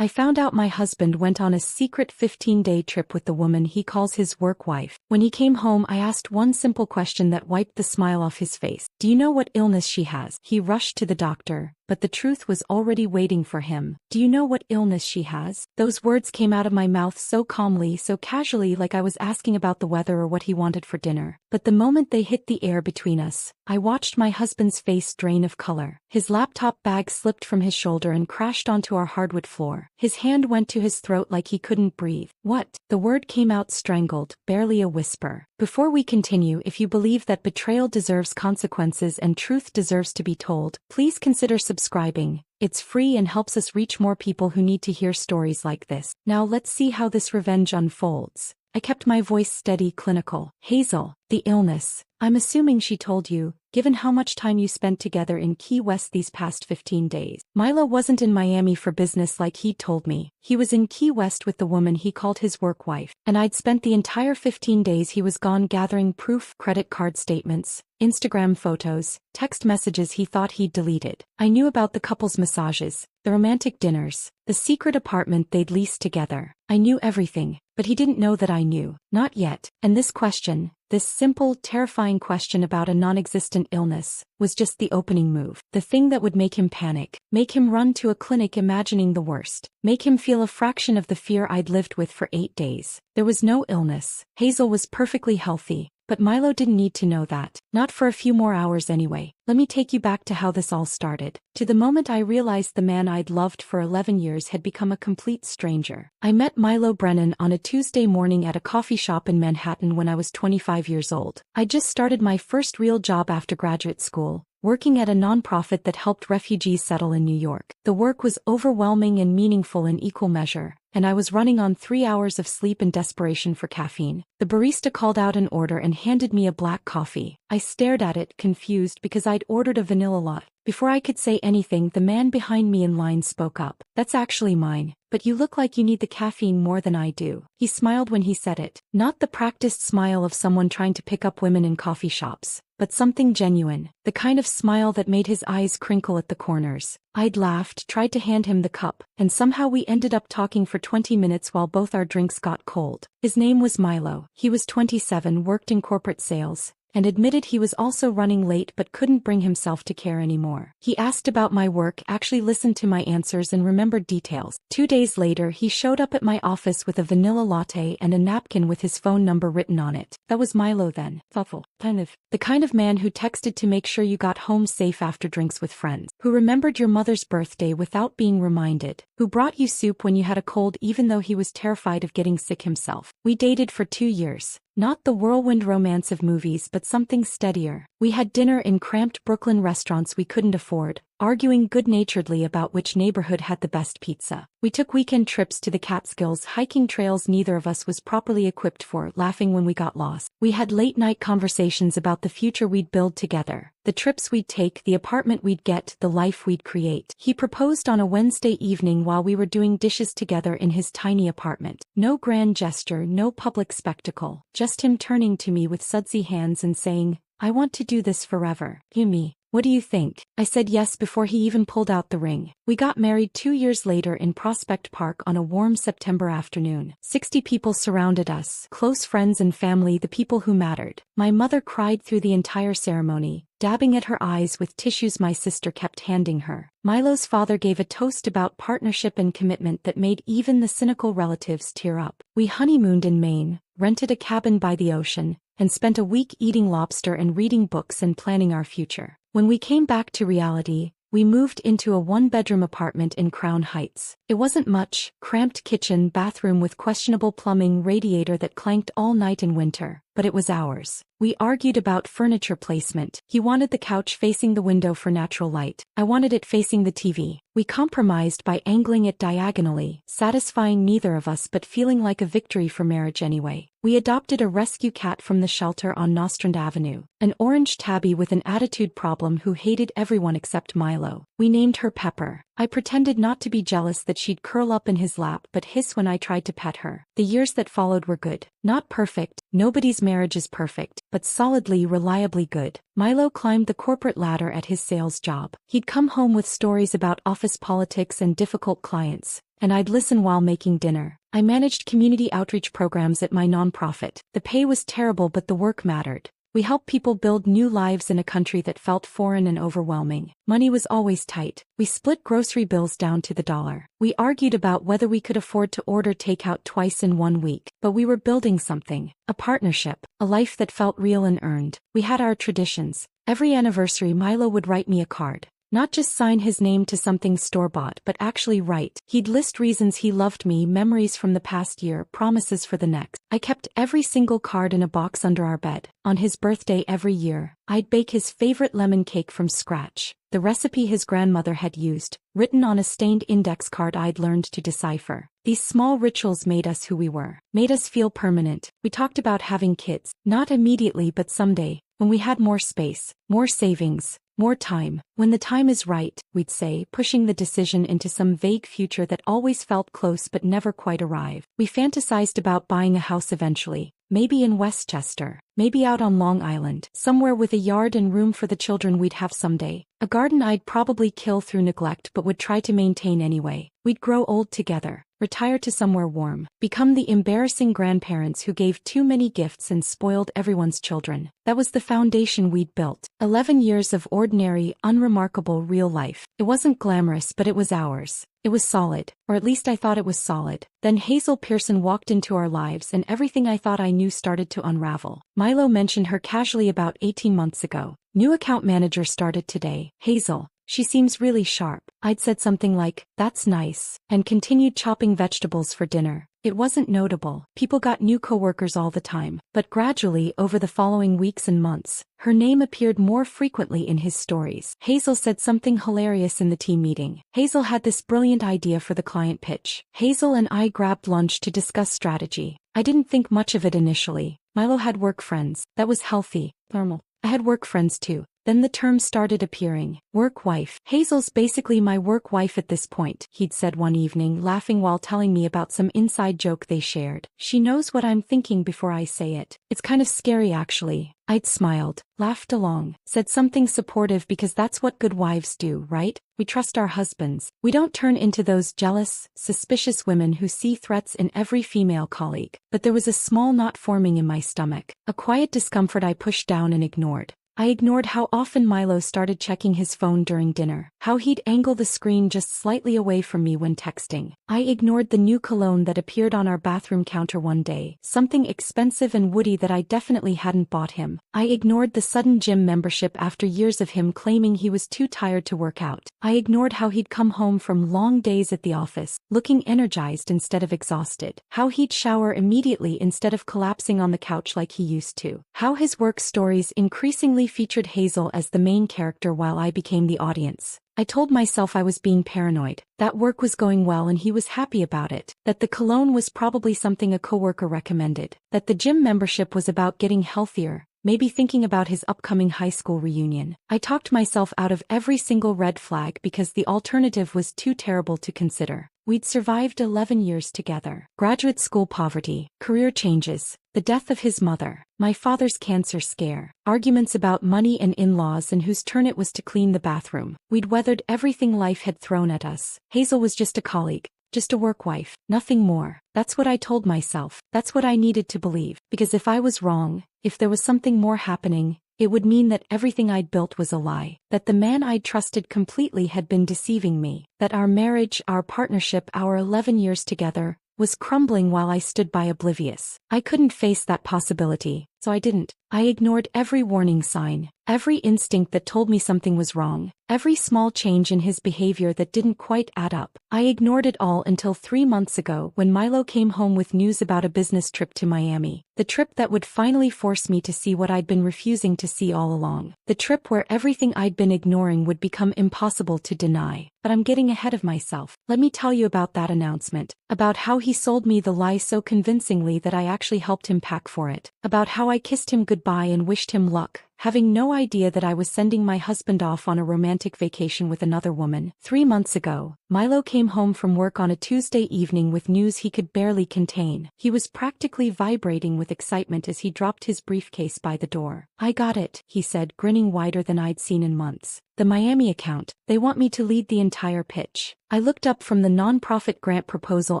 I found out my husband went on a secret 15-day trip with the woman he calls his work wife. When he came home, I asked one simple question that wiped the smile off his face. Do you know what illness she has? He rushed to the doctor, but the truth was already waiting for him. Do you know what illness she has? Those words came out of my mouth so calmly, so casually, like I was asking about the weather or what he wanted for dinner. But the moment they hit the air between us, I watched my husband's face drain of color. His laptop bag slipped from his shoulder and crashed onto our hardwood floor. His hand went to his throat like he couldn't breathe. What? The word came out strangled, barely a whisper. Before we continue, if you believe that betrayal deserves consequences and truth deserves to be told, please consider subscribing. It's free and helps us reach more people who need to hear stories like this. Now let's see how this revenge unfolds. I kept my voice steady, clinical. Hazel, the illness. I'm assuming she told you, given how much time you spent together in Key West these past 15 days. Milo wasn't in Miami for business like he'd told me. He was in Key West with the woman he called his work wife. And I'd spent the entire 15 days he was gone gathering proof, credit card statements, Instagram photos, text messages he thought he'd deleted. I knew about the couple's massages, the romantic dinners, the secret apartment they'd leased together. I knew everything, but he didn't know that I knew. Not yet. And this question, this simple, terrifying question about a non-existent illness, was just the opening move. The thing that would make him panic, make him run to a clinic imagining the worst, make him feel a fraction of the fear I'd lived with for 8 days. There was no illness. Hazel was perfectly healthy. But Milo didn't need to know that. Not for a few more hours anyway. Let me take you back to how this all started. To the moment I realized the man I'd loved for 11 years had become a complete stranger. I met Milo Brennan on a Tuesday morning at a coffee shop in Manhattan when I was 25 years old. I just started my first real job after graduate school, working at a nonprofit that helped refugees settle in New York. The work was overwhelming and meaningful in equal measure, and I was running on 3 hours of sleep in desperation for caffeine. The barista called out an order and handed me a black coffee. I stared at it, confused because I'd ordered a vanilla latte. Before I could say anything, the man behind me in line spoke up. That's actually mine, but you look like you need the caffeine more than I do. He smiled when he said it. Not the practiced smile of someone trying to pick up women in coffee shops, but something genuine. The kind of smile that made his eyes crinkle at the corners. I'd laughed, tried to hand him the cup, and somehow we ended up talking for 20 minutes while both our drinks got cold. His name was Milo. He was 27, worked in corporate sales, and admitted he was also running late but couldn't bring himself to care anymore. He asked about my work, actually listened to my answers and remembered details. 2 days later, he showed up at my office with a vanilla latte and a napkin with his phone number written on it. That was Milo then. Thoughtful. The kind of man who texted to make sure you got home safe after drinks with friends. Who remembered your mother's birthday without being reminded. Who brought you soup when you had a cold even though he was terrified of getting sick himself. We dated for 2 years. Not the whirlwind romance of movies, but something steadier. We had dinner in cramped Brooklyn restaurants we couldn't afford, arguing good-naturedly about which neighborhood had the best pizza. We took weekend trips to the Catskills, hiking trails neither of us was properly equipped for, laughing when we got lost. We had late-night conversations about the future we'd build together, the trips we'd take, the apartment we'd get, the life we'd create. He proposed on a Wednesday evening while we were doing dishes together in his tiny apartment. No grand gesture, no public spectacle, just him turning to me with sudsy hands and saying, "I want to do this forever. You me. What do you think?" I said yes before he even pulled out the ring. We got married 2 years later in Prospect Park on a warm September afternoon. 60 people surrounded us, close friends and family, the people who mattered. My mother cried through the entire ceremony, dabbing at her eyes with tissues my sister kept handing her. Milo's father gave a toast about partnership and commitment that made even the cynical relatives tear up. We honeymooned in Maine, rented a cabin by the ocean, and spent a week eating lobster and reading books and planning our future. When we came back to reality, we moved into a 1-bedroom apartment in Crown Heights. It wasn't much, cramped kitchen, bathroom with questionable plumbing, radiator that clanked all night in winter, but it was ours. We argued about furniture placement. He wanted the couch facing the window for natural light. I wanted it facing the TV. We compromised by angling it diagonally, satisfying neither of us but feeling like a victory for marriage anyway. We adopted a rescue cat from the shelter on Nostrand Avenue, an orange tabby with an attitude problem who hated everyone except Milo. We named her Pepper. I pretended not to be jealous that she'd curl up in his lap but hiss when I tried to pet her. The years that followed were good. Not perfect, nobody's marriage is perfect, but solidly, reliably good. Milo climbed the corporate ladder at his sales job. He'd come home with stories about office politics and difficult clients, and I'd listen while making dinner. I managed community outreach programs at my nonprofit. The pay was terrible, but the work mattered. We helped people build new lives in a country that felt foreign and overwhelming. Money was always tight. We split grocery bills down to the dollar. We argued about whether we could afford to order takeout twice in 1 week, but we were building something. A partnership, a life that felt real and earned. We had our traditions. Every anniversary Milo would write me a card. Not just sign his name to something store-bought, but actually write. He'd list reasons he loved me, memories from the past year, promises for the next. I kept every single card in a box under our bed. On his birthday every year, I'd bake his favorite lemon cake from scratch. The recipe his grandmother had used, written on a stained index card I'd learned to decipher. These small rituals made us who we were, made us feel permanent. We talked about having kids, not immediately but someday, when we had more space, more savings, more time. When the time is right, we'd say, pushing the decision into some vague future that always felt close but never quite arrived. We fantasized about buying a house eventually, maybe in Westchester, maybe out on Long Island, somewhere with a yard and room for the children we'd have someday. A garden I'd probably kill through neglect but would try to maintain anyway. We'd grow old together, retire to somewhere warm, become the embarrassing grandparents who gave too many gifts and spoiled everyone's children. That was the foundation we'd built. 11 years of ordinary, unremarkable real life. It wasn't glamorous, but it was ours. It was solid, or at least I thought it was solid. Then Hazel Pearson walked into our lives and everything I thought I knew started to unravel. Milo mentioned her casually about 18 months ago. New account manager started today. Hazel. She seems really sharp. I'd said something like, "That's nice," and continued chopping vegetables for dinner. It wasn't notable. People got new coworkers all the time. But gradually, over the following weeks and months, her name appeared more frequently in his stories. Hazel said something hilarious in the team meeting. Hazel had this brilliant idea for the client pitch. Hazel and I grabbed lunch to discuss strategy. I didn't think much of it initially. Milo had work friends. That was healthy. Normal. I had work friends too. Then the term started appearing. Work wife. Hazel's basically my work wife at this point, he'd said one evening, laughing while telling me about some inside joke they shared. She knows what I'm thinking before I say it. It's kind of scary actually. I'd smiled, laughed along, said something supportive because that's what good wives do, right? We trust our husbands. We don't turn into those jealous, suspicious women who see threats in every female colleague. But there was a small knot forming in my stomach, a quiet discomfort I pushed down and ignored. I ignored how often Milo started checking his phone during dinner, how he'd angle the screen just slightly away from me when texting. I ignored the new cologne that appeared on our bathroom counter one day, something expensive and woody that I definitely hadn't bought him. I ignored the sudden gym membership after years of him claiming he was too tired to work out. I ignored how he'd come home from long days at the office, looking energized instead of exhausted. How he'd shower immediately instead of collapsing on the couch like he used to. How his work stories increasingly featured Hazel as the main character while I became the audience. I told myself I was being paranoid, that work was going well and he was happy about it, that the cologne was probably something a coworker recommended, that the gym membership was about getting healthier, maybe thinking about his upcoming high school reunion. I talked myself out of every single red flag because the alternative was too terrible to consider. We'd survived 11 years together. Graduate school poverty, career changes, the death of his mother, my father's cancer scare, arguments about money and in-laws and whose turn it was to clean the bathroom. We'd weathered everything life had thrown at us. Hazel was just a colleague, just a work wife, nothing more. That's what I told myself. That's what I needed to believe. Because if I was wrong, if there was something more happening, it would mean that everything I'd built was a lie, that the man I'd trusted completely had been deceiving me, that our marriage, our partnership, our 11 years together, was crumbling while I stood by oblivious. I couldn't face that possibility, so I didn't. I ignored every warning sign, every instinct that told me something was wrong, every small change in his behavior that didn't quite add up. I ignored it all until 3 months ago when Milo came home with news about a business trip to Miami. The trip that would finally force me to see what I'd been refusing to see all along. The trip where everything I'd been ignoring would become impossible to deny. But I'm getting ahead of myself. Let me tell you about that announcement. About how he sold me the lie so convincingly that I actually helped him pack for it. About how I kissed him goodbye and wished him luck. having no idea that I was sending my husband off on a romantic vacation with another woman. 3 months ago, Milo came home from work on a Tuesday evening with news he could barely contain. He was practically vibrating with excitement as he dropped his briefcase by the door. "I got it," he said, grinning wider than I'd seen in months. "The Miami account. They want me to lead the entire pitch." I looked up from the nonprofit grant proposal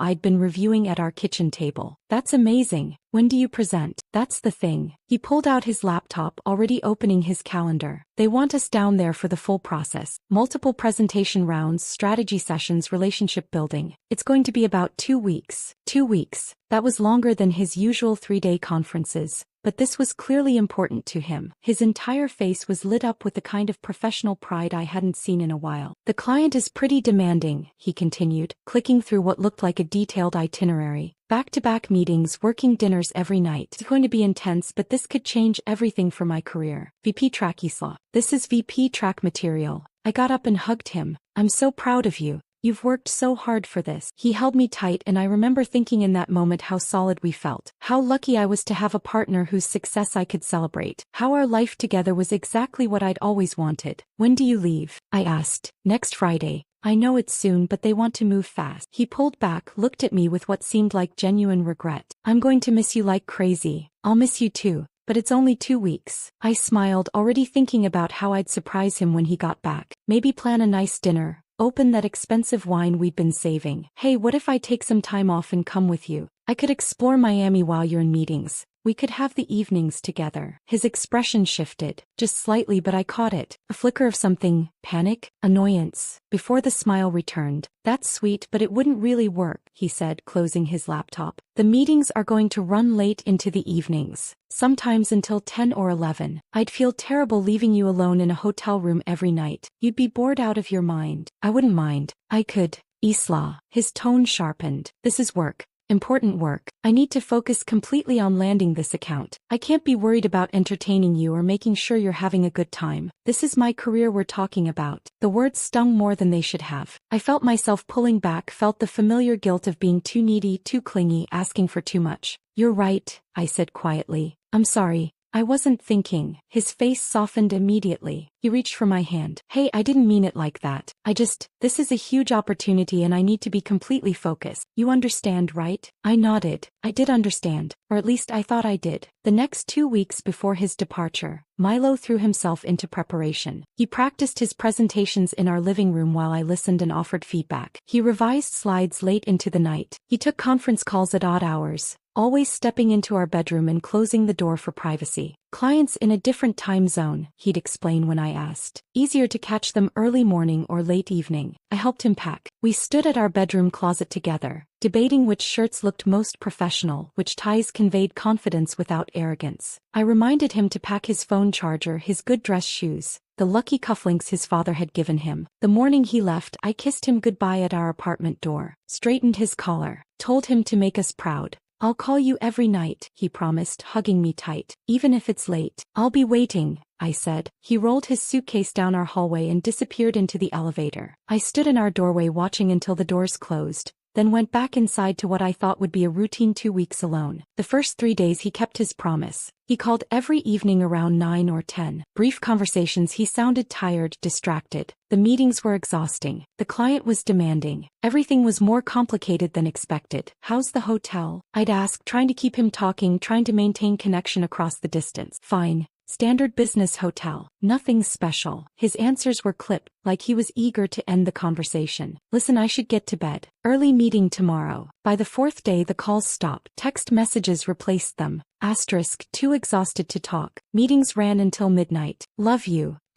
I'd been reviewing at our kitchen table. "That's amazing. When do you present?" "That's the thing." He pulled out his laptop, already opening his calendar. "They want us down there for the full process. Multiple presentation rounds, strategy sessions, relationship building. It's going to be about 2 weeks. 2 weeks. That was longer than his usual 3-day conferences. But this was clearly important to him. His entire face was lit up with the kind of professional pride I hadn't seen in a while. "The client is pretty demanding," he continued, clicking through what looked like a detailed itinerary. "Back-to-back meetings, working dinners every night. It's going to be intense, but this could change everything for my career." VP Track Isla. "This is VP Track material." I got up and hugged him. "I'm so proud of you. You've worked so hard for this." He held me tight, and I remember thinking in that moment how solid we felt. How lucky I was to have a partner whose success I could celebrate. How our life together was exactly what I'd always wanted. "When do you leave?" I asked. "Next Friday. I know it's soon, but they want to move fast." He pulled back, looked at me with what seemed like genuine regret. "I'm going to miss you like crazy." "I'll miss you too. But it's only 2 weeks." I smiled, already thinking about how I'd surprise him when he got back. Maybe plan a nice dinner. Open that expensive wine we'd been saving. "Hey, what if I take some time off and come with you? I could explore Miami while you're in meetings. We could have the evenings together." His expression shifted, just slightly, but I caught it. A flicker of something, panic, annoyance, before the smile returned. "That's sweet, but it wouldn't really work," he said, closing his laptop. "The meetings are going to run late into the evenings, sometimes until 10 or 11. I'd feel terrible leaving you alone in a hotel room every night. You'd be bored out of your mind." "I wouldn't mind. I could." "Isla." His tone sharpened. "This is work. Important work. I need to focus completely on landing this account. I can't be worried about entertaining you or making sure you're having a good time. This is my career we're talking about." The words stung more than they should have. I felt myself pulling back, felt the familiar guilt of being too needy, too clingy, asking for too much. "You're right," I said quietly. "I'm sorry. I wasn't thinking." His face softened immediately. He reached for my hand. "Hey, I didn't mean it like that. This is a huge opportunity and I need to be completely focused. You understand, right?" I nodded. I did understand, or at least I thought I did. The next 2 weeks before his departure, Milo threw himself into preparation. He practiced his presentations in our living room while I listened and offered feedback. He revised slides late into the night. He took conference calls at odd hours, always stepping into our bedroom and closing the door for privacy. "Clients in a different time zone," he'd explain when I asked. "Easier to catch them early morning or late evening." I helped him pack. We stood at our bedroom closet together, debating which shirts looked most professional, which ties conveyed confidence without arrogance. I reminded him to pack his phone charger, his good dress shoes, the lucky cufflinks his father had given him. The morning he left, I kissed him goodbye at our apartment door, straightened his collar, told him to make us proud. "I'll call you every night," he promised, hugging me tight. "Even if it's late." "I'll be waiting," I said. He rolled his suitcase down our hallway and disappeared into the elevator. I stood in our doorway watching until the doors closed, then went back inside to what I thought would be a routine 2 weeks alone. The first 3 days he kept his promise. He called every evening around 9 or 10. Brief conversations, he sounded tired, distracted. The meetings were exhausting. The client was demanding. Everything was more complicated than expected. "How's the hotel?" I'd ask, trying to keep him talking, trying to maintain connection across the distance. "Fine. Standard business hotel. Nothing special." His answers were clipped, like he was eager to end the conversation. "Listen, I should get to bed. Early meeting tomorrow." By the 4th day the calls stopped. Text messages replaced them. *, too exhausted to talk. Meetings ran until midnight. "Love you. *,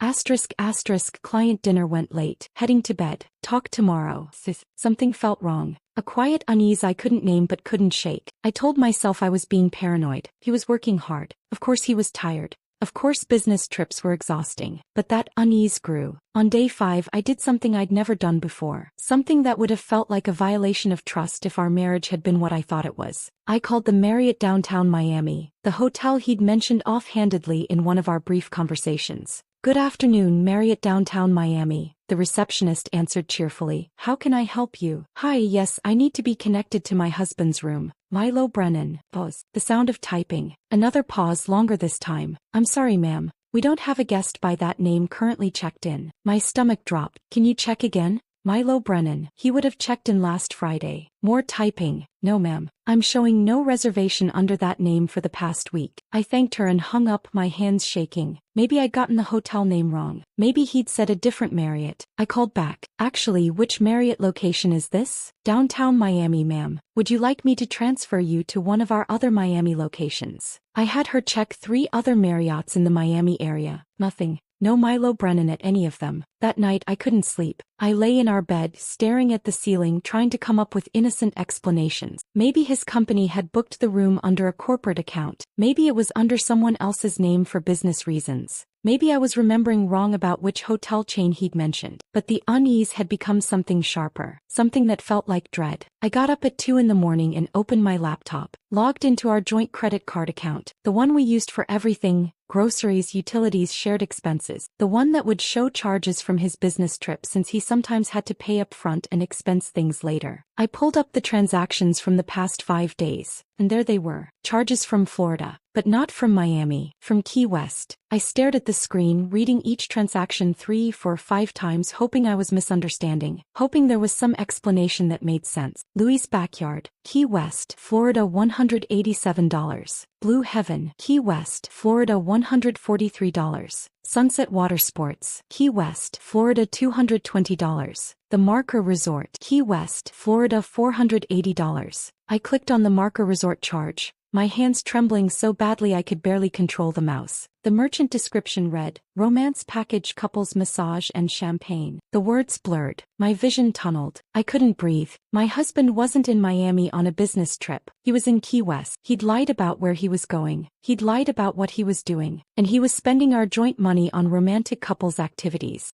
client dinner went late. Heading to bed. Talk tomorrow." Something felt wrong. A quiet unease I couldn't name but couldn't shake. I told myself I was being paranoid. He was working hard. Of course he was tired. Of course business trips were exhausting. But that unease grew. On day 5 I did something I'd never done before. Something that would have felt like a violation of trust if our marriage had been what I thought it was. I called the Marriott downtown Miami, the hotel he'd mentioned offhandedly in one of our brief conversations. "Good afternoon, Marriott downtown Miami," the receptionist answered cheerfully. "How can I help you?" "Hi, yes, I need to be connected to my husband's room. Milo Brennan." Pause. The sound of typing. Another pause, longer this time. "I'm sorry, ma'am. We don't have a guest by that name currently checked in. My stomach dropped. Can you check again? Milo Brennan. He would have checked in last Friday. More typing. No ma'am. I'm showing no reservation under that name for the past week. I thanked her and hung up, my hands shaking. Maybe I'd gotten the hotel name wrong. Maybe he'd said a different Marriott. I called back. Actually, which Marriott location is this? Downtown Miami, ma'am. Would you like me to transfer you to one of our other Miami locations? I had her check 3 other Marriotts in the Miami area. Nothing. No Milo Brennan at any of them. That night I couldn't sleep. I lay in our bed, staring at the ceiling, trying to come up with innocent explanations. Maybe his company had booked the room under a corporate account. Maybe it was under someone else's name for business reasons. Maybe I was remembering wrong about which hotel chain he'd mentioned. But the unease had become something sharper, something that felt like dread. I got up at 2 in the morning and opened my laptop, logged into our joint credit card account, the one we used for everything: groceries, utilities, shared expenses, the one that would show charges from his business trip since he sometimes had to pay up front and expense things later. I pulled up the transactions from the past 5 days, and there they were. Charges from Florida, but not from Miami, from Key West. I stared at the screen, reading each transaction 3, 4, 5 times, hoping I was misunderstanding, hoping there was some explanation that made sense. Louis' Backyard, Key West, Florida, $187. Blue Heaven, Key West, Florida, $143. Sunset Water Sports, Key West, Florida, $220. The Marker Resort, Key West, Florida, $480. I clicked on the Marker Resort charge, my hands trembling so badly I could barely control the mouse. The merchant description read, "Romance package, couples massage and champagne." The words blurred. My vision tunneled. I couldn't breathe. My husband wasn't in Miami on a business trip. He was in Key West. He'd lied about where he was going. He'd lied about what he was doing. And he was spending our joint money on romantic couples activities.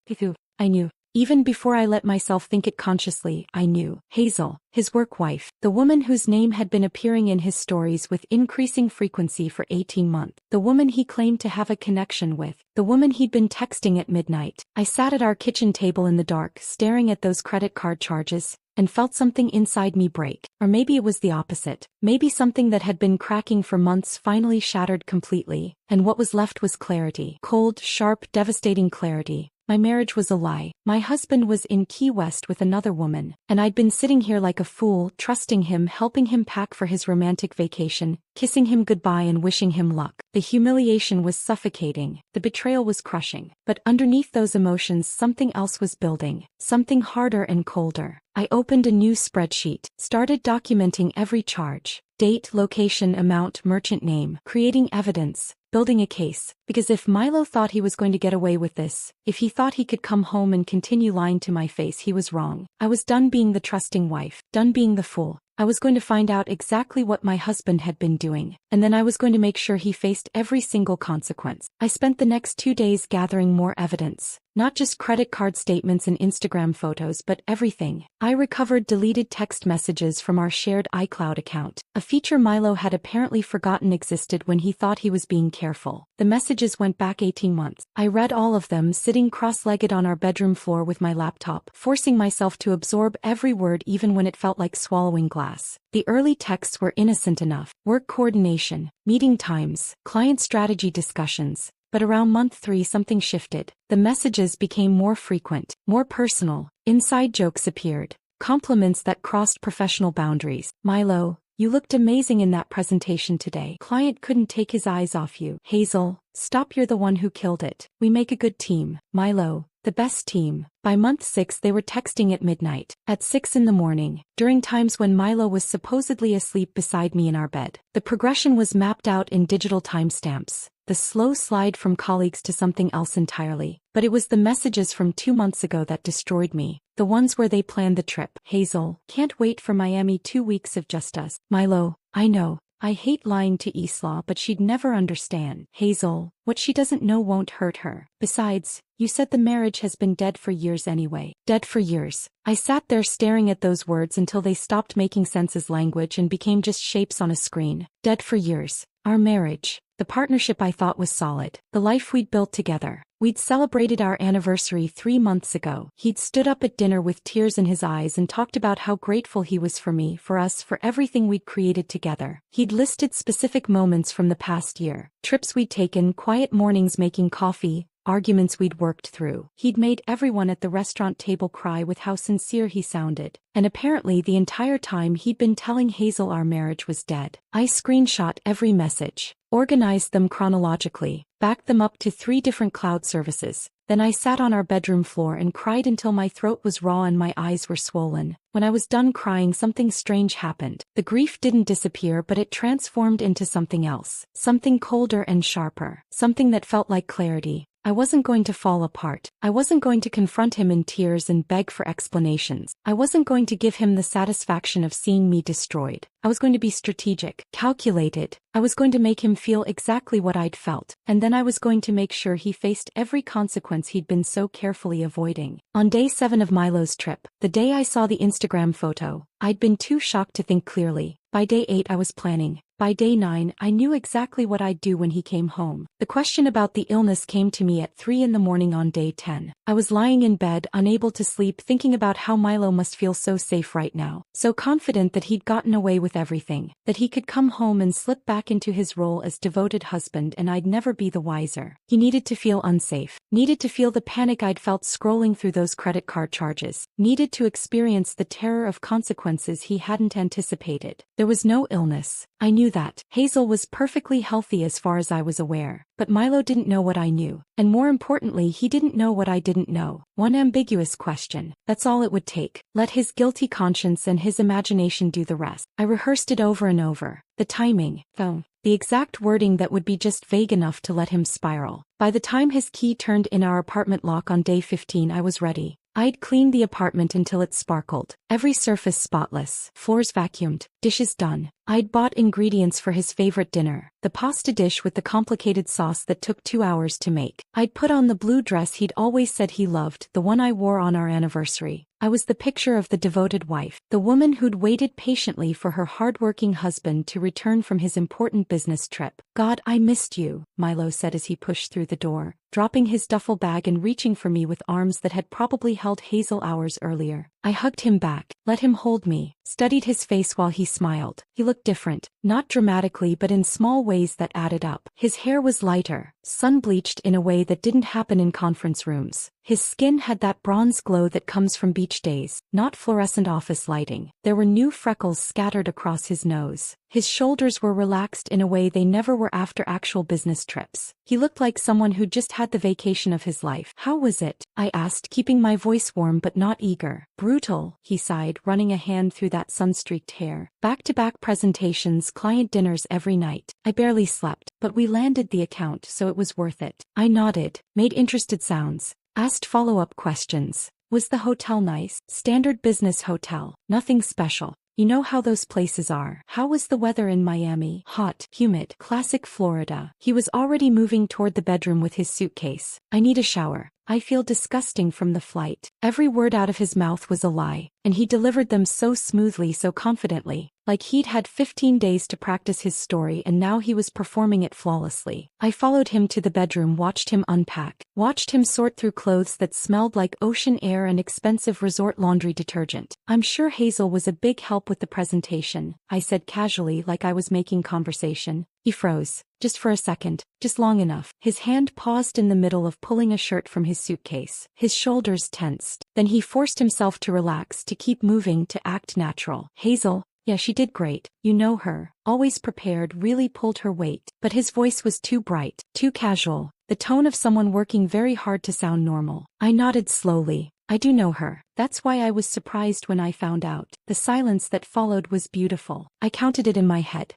I knew. Even before I let myself think it consciously, I knew. Hazel, his work wife, the woman whose name had been appearing in his stories with increasing frequency for 18 months, the woman he claimed to have a connection with, the woman he'd been texting at midnight. I sat at our kitchen table in the dark, staring at those credit card charges, and felt something inside me break. Or maybe it was the opposite. Maybe something that had been cracking for months finally shattered completely, and what was left was clarity. Cold, sharp, devastating clarity. My marriage was a lie. My husband was in Key West with another woman, and I'd been sitting here like a fool, trusting him, helping him pack for his romantic vacation, kissing him goodbye and wishing him luck. The humiliation was suffocating, the betrayal was crushing. But underneath those emotions something else was building, something harder and colder. I opened a new spreadsheet, started documenting every charge. Date, location, amount, merchant name, creating evidence, building a case. Because if Milo thought he was going to get away with this, if he thought he could come home and continue lying to my face, he was wrong. I was done being the trusting wife, done being the fool. I was going to find out exactly what my husband had been doing, and then I was going to make sure he faced every single consequence. I spent the next 2 days gathering more evidence. Not just credit card statements and Instagram photos, but everything. I recovered deleted text messages from our shared iCloud account, a feature Milo had apparently forgotten existed when he thought he was being careful. The messages went back 18 months. I read all of them, sitting cross-legged on our bedroom floor with my laptop, forcing myself to absorb every word even when it felt like swallowing glass. The early texts were innocent enough. Work coordination, meeting times, client strategy discussions. But around month 3 something shifted. The messages became more frequent, more personal. Inside jokes appeared. Compliments that crossed professional boundaries. "Milo, you looked amazing in that presentation today. Client couldn't take his eyes off you." "Hazel, stop, you're the one who killed it. We make a good team." "Milo, the best team." By month 6 they were texting at midnight, at 6 in the morning, during times when Milo was supposedly asleep beside me in our bed. The progression was mapped out in digital timestamps. The slow slide from colleagues to something else entirely. But it was the messages from 2 months ago that destroyed me. The ones where they planned the trip. "Hazel, can't wait for Miami, 2 weeks of just us." "Milo, I know. I hate lying to Isla, but she'd never understand." "Hazel, what she doesn't know won't hurt her. Besides, you said the marriage has been dead for years anyway." Dead for years. I sat there staring at those words until they stopped making sense as language and became just shapes on a screen. Dead for years. Our marriage. The partnership I thought was solid. The life we'd built together. We'd celebrated our anniversary 3 months ago. He'd stood up at dinner with tears in his eyes and talked about how grateful he was for me, for us, for everything we'd created together. He'd listed specific moments from the past year. Trips we'd taken, quiet mornings making coffee, arguments we'd worked through. He'd made everyone at the restaurant table cry with how sincere he sounded. And apparently the entire time he'd been telling Hazel our marriage was dead. I screenshot every message, organized them chronologically, backed them up to 3 different cloud services. Then I sat on our bedroom floor and cried until my throat was raw and my eyes were swollen. When I was done crying, something strange happened. The grief didn't disappear, but it transformed into something else. Something colder and sharper. Something that felt like clarity. I wasn't going to fall apart. I wasn't going to confront him in tears and beg for explanations. I wasn't going to give him the satisfaction of seeing me destroyed. I was going to be strategic, calculated. I was going to make him feel exactly what I'd felt, and then I was going to make sure he faced every consequence he'd been so carefully avoiding. On day 7 of Milo's trip, the day I saw the Instagram photo, I'd been too shocked to think clearly. By day 8 I was planning. By day 9, I knew exactly what I'd do when he came home. The question about the illness came to me at 3 in the morning on day 10. I was lying in bed, unable to sleep, thinking about how Milo must feel so safe right now. So confident that he'd gotten away with everything. That he could come home and slip back into his role as devoted husband and I'd never be the wiser. He needed to feel unsafe. Needed to feel the panic I'd felt scrolling through those credit card charges. Needed to experience the terror of consequences he hadn't anticipated. There was no illness. I knew that. Hazel was perfectly healthy as far as I was aware. But Milo didn't know what I knew. And more importantly, he didn't know what I didn't know. One ambiguous question. That's all it would take. Let his guilty conscience and his imagination do the rest. I rehearsed it over and over. The timing, though. The exact wording that would be just vague enough to let him spiral. By the time his key turned in our apartment lock on day 15, I was ready. I'd cleaned the apartment until it sparkled. Every surface spotless. Floors vacuumed. Dishes done. I'd bought ingredients for his favorite dinner, the pasta dish with the complicated sauce that took 2 hours to make. I'd put on the blue dress he'd always said he loved, the one I wore on our anniversary. I was the picture of the devoted wife, the woman who'd waited patiently for her hardworking husband to return from his important business trip. God, I missed you, Milo said as he pushed through the door, dropping his duffel bag and reaching for me with arms that had probably held Hazel hours earlier. I hugged him back, let him hold me, studied his face while he smiled. He looked different, not dramatically but in small ways that added up. His hair was lighter, sun-bleached in a way that didn't happen in conference rooms. His skin had that bronze glow that comes from beach days, not fluorescent office lighting. There were new freckles scattered across his nose. His shoulders were relaxed in a way they never were after actual business trips. He looked like someone who'd just had the vacation of his life. How was it? I asked, keeping my voice warm but not eager. Brutal, he sighed, running a hand through that sun-streaked hair. Back-to-back presentations, client dinners every night. I barely slept, but we landed the account, so it was worth it. I nodded, made interested sounds, asked follow-up questions. Was the hotel nice? Standard business hotel. Nothing special. You know how those places are. How was the weather in Miami? Hot, humid, classic Florida. He was already moving toward the bedroom with his suitcase. I need a shower. I feel disgusting from the flight. Every word out of his mouth was a lie, and he delivered them so smoothly, so confidently, like he'd had 15 days to practice his story and now he was performing it flawlessly. I followed him to the bedroom, watched him unpack, watched him sort through clothes that smelled like ocean air and expensive resort laundry detergent. I'm sure Hazel was a big help with the presentation, I said casually, like I was making conversation. He froze. Just for a second, just long enough. His hand paused in the middle of pulling a shirt from his suitcase. His shoulders tensed. Then he forced himself to relax, to keep moving, to act natural. Hazel? Yeah, she did great. You know her. Always prepared, really pulled her weight. But his voice was too bright, too casual. The tone of someone working very hard to sound normal. I nodded slowly. I do know her. That's why I was surprised when I found out. The silence that followed was beautiful. I counted it in my head.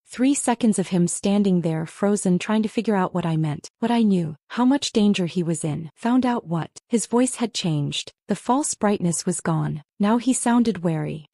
3 seconds of him standing there frozen, trying to figure out what I meant, what I knew, how much danger he was in. Found out what? His voice had changed. The false brightness was gone. Now he sounded wary.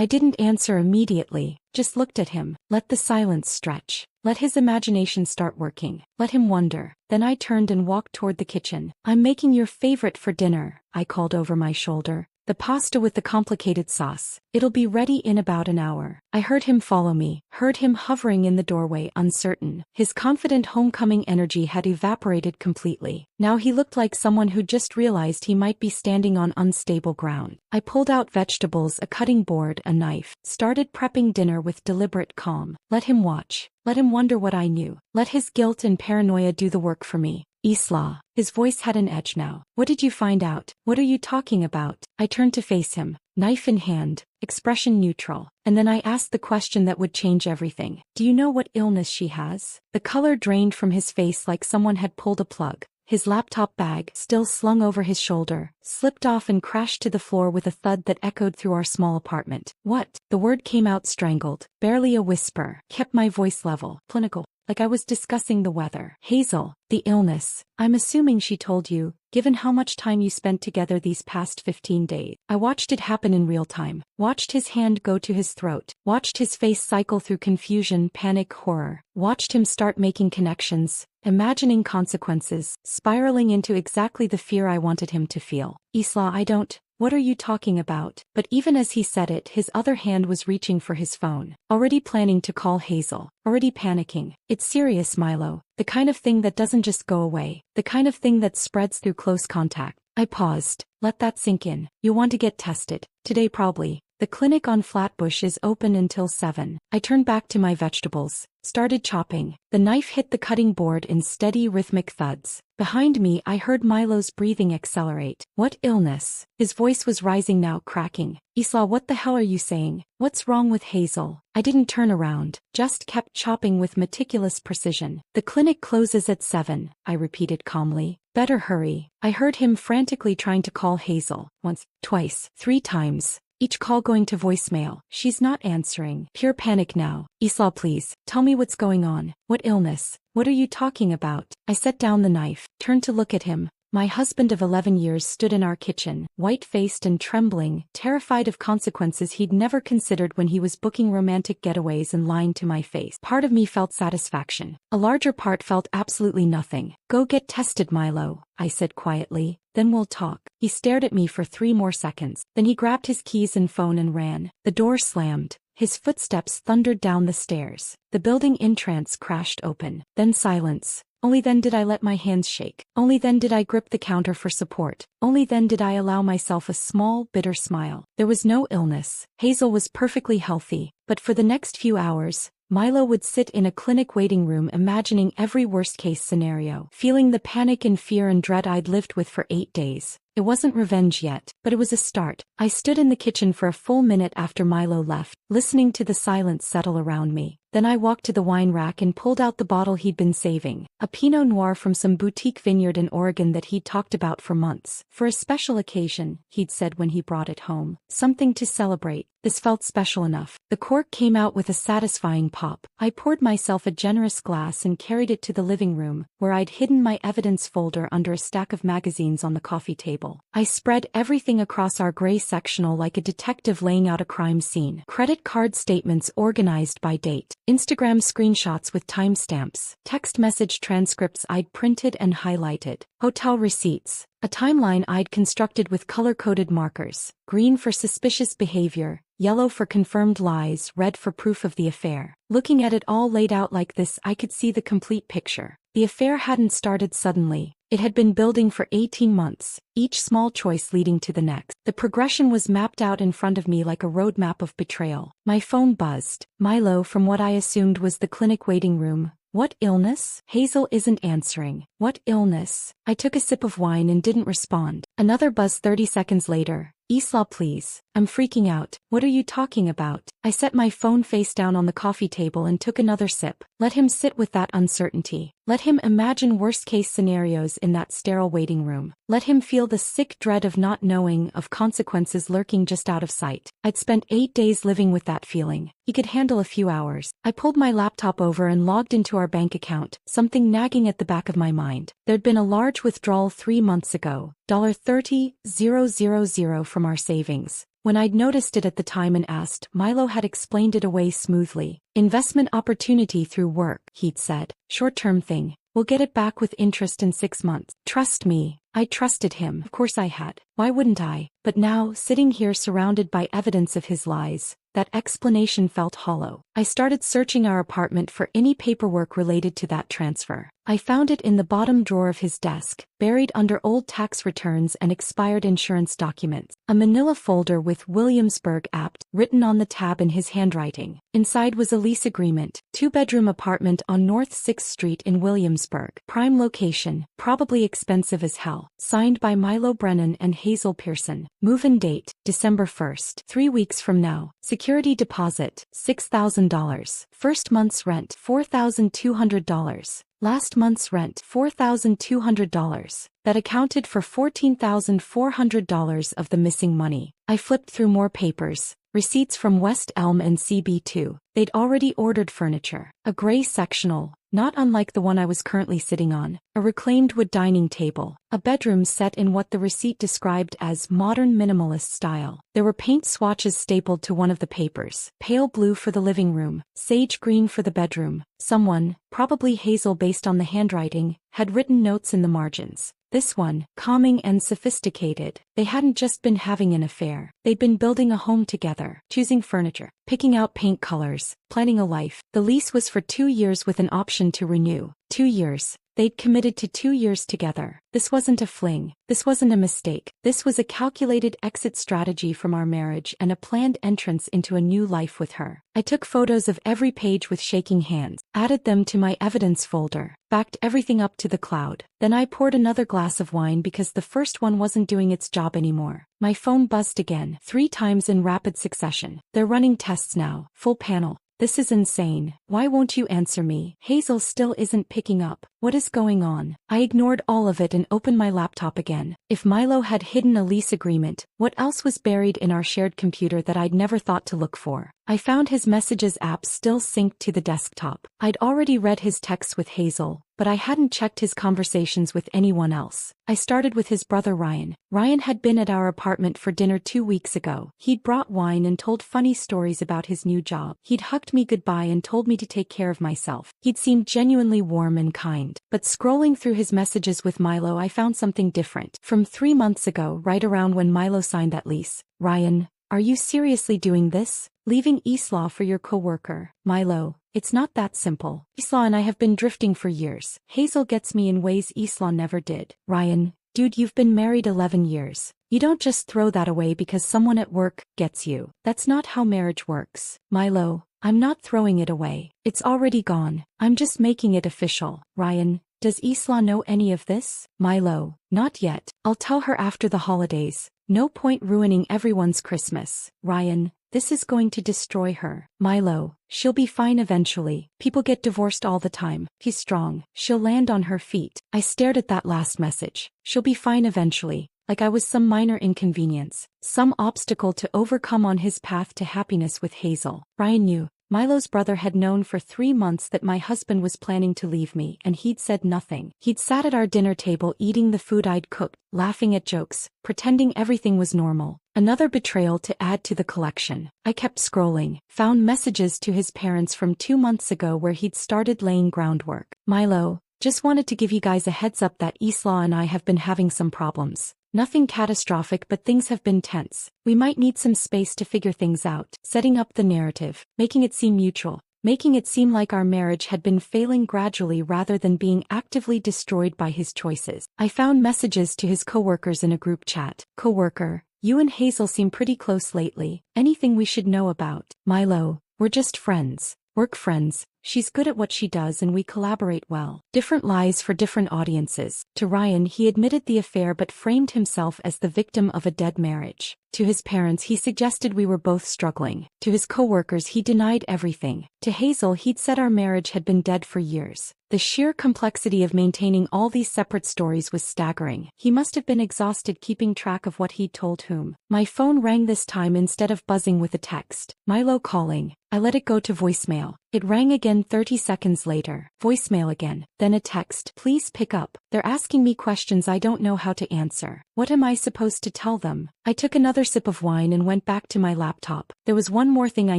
I didn't answer immediately, just looked at him, let the silence stretch. Let his imagination start working. Let him wonder. Then I turned and walked toward the kitchen. I'm making your favorite for dinner, I called over my shoulder. The pasta with the complicated sauce. It'll be ready in about an hour. I heard him follow me, heard him hovering in the doorway, uncertain. His confident homecoming energy had evaporated completely. Now he looked like someone who just realized he might be standing on unstable ground. I pulled out vegetables, a cutting board, a knife, started prepping dinner with deliberate calm. Let him watch. Let him wonder what I knew. Let his guilt and paranoia do the work for me. Isla. His voice had an edge now. What did you find out? What are you talking about? I turned to face him, knife in hand, expression neutral. And then I asked the question that would change everything. Do you know what illness she has? The color drained from his face like someone had pulled a plug. His laptop bag, still slung over his shoulder, slipped off and crashed to the floor with a thud that echoed through our small apartment. What? The word came out strangled, barely a whisper, kept my voice level, clinical, like I was discussing the weather. Hazel, the illness. I'm assuming she told you, given how much time you spent together these past 15 days. I watched it happen in real time, watched his hand go to his throat, watched his face cycle through confusion, panic, horror, watched him start making connections, imagining consequences, spiraling into exactly the fear I wanted him to feel. Isla, I don't. What are you talking about? But even as he said it, his other hand was reaching for his phone. Already planning to call Hazel. Already panicking. It's serious, Milo. The kind of thing that doesn't just go away. The kind of thing that spreads through close contact. I paused. Let that sink in. You'll want to get tested. Today probably. The clinic on Flatbush is open until 7. I turned back to my vegetables. Started chopping. The knife hit the cutting board in steady rhythmic thuds. Behind me I heard Milo's breathing accelerate. What illness? His voice was rising now, cracking. Isla, what the hell are you saying? What's wrong with Hazel? I didn't turn around, just kept chopping with meticulous precision. The clinic closes at 7, I repeated calmly. Better hurry. I heard him frantically trying to call Hazel. Once, twice, 3 times. Each call going to voicemail. She's not answering. Pure panic now. Isla, please, tell me what's going on. What illness? What are you talking about? I set down the knife, turned to look at him. My husband of 11 years stood in our kitchen, white-faced and trembling, terrified of consequences he'd never considered when he was booking romantic getaways and lying to my face. Part of me felt satisfaction. A larger part felt absolutely nothing. Go get tested, Milo, I said quietly. Then we'll talk. He stared at me for 3 more seconds. Then he grabbed his keys and phone and ran. The door slammed. His footsteps thundered down the stairs. The building entrance crashed open. Then silence. Only then did I let my hands shake. Only then did I grip the counter for support. Only then did I allow myself a small, bitter smile. There was no illness. Hazel was perfectly healthy. But for the next few hours, Milo would sit in a clinic waiting room imagining every worst-case scenario, feeling the panic and fear and dread I'd lived with for 8 days. It wasn't revenge yet, but it was a start. I stood in the kitchen for a full minute after Milo left, listening to the silence settle around me. Then I walked to the wine rack and pulled out the bottle he'd been saving, a Pinot Noir from some boutique vineyard in Oregon that he'd talked about for months. For a special occasion, he'd said when he brought it home. Something to celebrate. This felt special enough. The cork came out with a satisfying pop. I poured myself a generous glass and carried it to the living room, where I'd hidden my evidence folder under a stack of magazines on the coffee table. I spread everything across our gray sectional like a detective laying out a crime scene. Credit card statements organized by date. Instagram screenshots with timestamps. Text message transcripts I'd printed and highlighted. Hotel receipts. A timeline I'd constructed with color-coded markers. Green for suspicious behavior, yellow for confirmed lies, red for proof of the affair. Looking at it all laid out like this, I could see the complete picture. The affair hadn't started suddenly. It had been building for 18 months, each small choice leading to the next. The progression was mapped out in front of me like a roadmap of betrayal. My phone buzzed. Milo, from what I assumed was the clinic waiting room. What illness? Hazel isn't answering. What illness? I took a sip of wine and didn't respond. Another buzz 30 seconds later. Isla, please. I'm freaking out. What are you talking about? I set my phone face down on the coffee table and took another sip. Let him sit with that uncertainty. Let him imagine worst-case scenarios in that sterile waiting room. Let him feel the sick dread of not knowing, of consequences lurking just out of sight. I'd spent 8 days living with that feeling. He could handle a few hours. I pulled my laptop over and logged into our bank account, something nagging at the back of my mind. There'd been a large withdrawal 3 months ago, $30,000 from our savings. When I'd noticed it at the time and asked, Milo had explained it away smoothly. Investment opportunity through work, he'd said. Short-term thing. We'll get it back with interest in 6 months. Trust me. I trusted him. Of course I had. Why wouldn't I? But now, sitting here surrounded by evidence of his lies, that explanation felt hollow. I started searching our apartment for any paperwork related to that transfer. I found it in the bottom drawer of his desk, buried under old tax returns and expired insurance documents. A manila folder with Williamsburg apt written on the tab in his handwriting. Inside was a lease agreement, 2-bedroom apartment on North 6th Street in Williamsburg. Prime location, probably expensive as hell. Signed by Milo Brennan and Hazel Pearson. Move-in date, December 1st. 3 weeks from now. Security deposit, $6,000. First month's rent, $4,200. Last month's rent, $4,200. That accounted for $14,400 of the missing money. I flipped through more papers. Receipts from West Elm and CB2. They'd already ordered furniture. A gray sectional, not unlike the one I was currently sitting on. A reclaimed wood dining table. A bedroom set in what the receipt described as modern minimalist style. There were paint swatches stapled to one of the papers. Pale blue for the living room, sage green for the bedroom. Someone, probably Hazel based on the handwriting, had written notes in the margins. This one, calming and sophisticated. They hadn't just been having an affair. They'd been building a home together, choosing furniture, picking out paint colors, planning a life. The lease was for 2 years with an option to renew. 2 years. They'd committed to 2 years together. This wasn't a fling. This wasn't a mistake. This was a calculated exit strategy from our marriage and a planned entrance into a new life with her. I took photos of every page with shaking hands, added them to my evidence folder, backed everything up to the cloud. Then I poured another glass of wine because the first one wasn't doing its job anymore. My phone buzzed again, 3 times in rapid succession. They're running tests now. Full panel. This is insane. Why won't you answer me? Hazel still isn't picking up. What is going on? I ignored all of it and opened my laptop again. If Milo had hidden a lease agreement, what else was buried in our shared computer that I'd never thought to look for? I found his messages app still synced to the desktop. I'd already read his texts with Hazel, but I hadn't checked his conversations with anyone else. I started with his brother Ryan. Ryan had been at our apartment for dinner 2 weeks ago. He'd brought wine and told funny stories about his new job. He'd hugged me goodbye and told me to take care of myself. He'd seemed genuinely warm and kind. But scrolling through his messages with Milo, I found something different. From 3 months ago, right around when Milo signed that lease. Ryan, are you seriously doing this? Leaving Isla for your coworker? Milo, it's not that simple. Isla and I have been drifting for years. Hazel gets me in ways Isla never did. Ryan, dude, you've been married 11 years. You don't just throw that away because someone at work gets you. That's not how marriage works. Milo, I'm not throwing it away. It's already gone. I'm just making it official. Ryan, does Isla know any of this? Milo, not yet. I'll tell her after the holidays. No point ruining everyone's Christmas. Ryan, this is going to destroy her. Milo, she'll be fine eventually. People get divorced all the time. He's strong. She'll land on her feet. I stared at that last message. She'll be fine eventually. Like I was some minor inconvenience, some obstacle to overcome on his path to happiness with Hazel. Ryan knew. Milo's brother had known for 3 months that my husband was planning to leave me, and he'd said nothing. He'd sat at our dinner table eating the food I'd cooked, laughing at jokes, pretending everything was normal. Another betrayal to add to the collection. I kept scrolling, found messages to his parents from 2 months ago where he'd started laying groundwork. Milo, just wanted to give you guys a heads up that Isla and I have been having some problems. Nothing catastrophic, but things have been tense. We might need some space to figure things out. Setting up the narrative, making it seem mutual, making it seem like our marriage had been failing gradually rather than being actively destroyed by his choices. I found messages to his coworkers in a group chat. Coworker, you and Hazel seem pretty close lately. Anything we should know about? Milo, we're just friends. Work friends. She's good at what she does and we collaborate well. Different lies for different audiences. To Ryan, he admitted the affair but framed himself as the victim of a dead marriage. To his parents, he suggested we were both struggling. To his coworkers, he denied everything. To Hazel, he'd said our marriage had been dead for years. The sheer complexity of maintaining all these separate stories was staggering. He must have been exhausted keeping track of what he'd told whom. My phone rang this time instead of buzzing with a text. Milo calling. I let it go to voicemail. It rang again 30 seconds later. Voicemail again. Then a text. Please pick up. They're asking me questions I don't know how to answer. What am I supposed to tell them? I took another sip of wine and went back to my laptop. There was one more thing I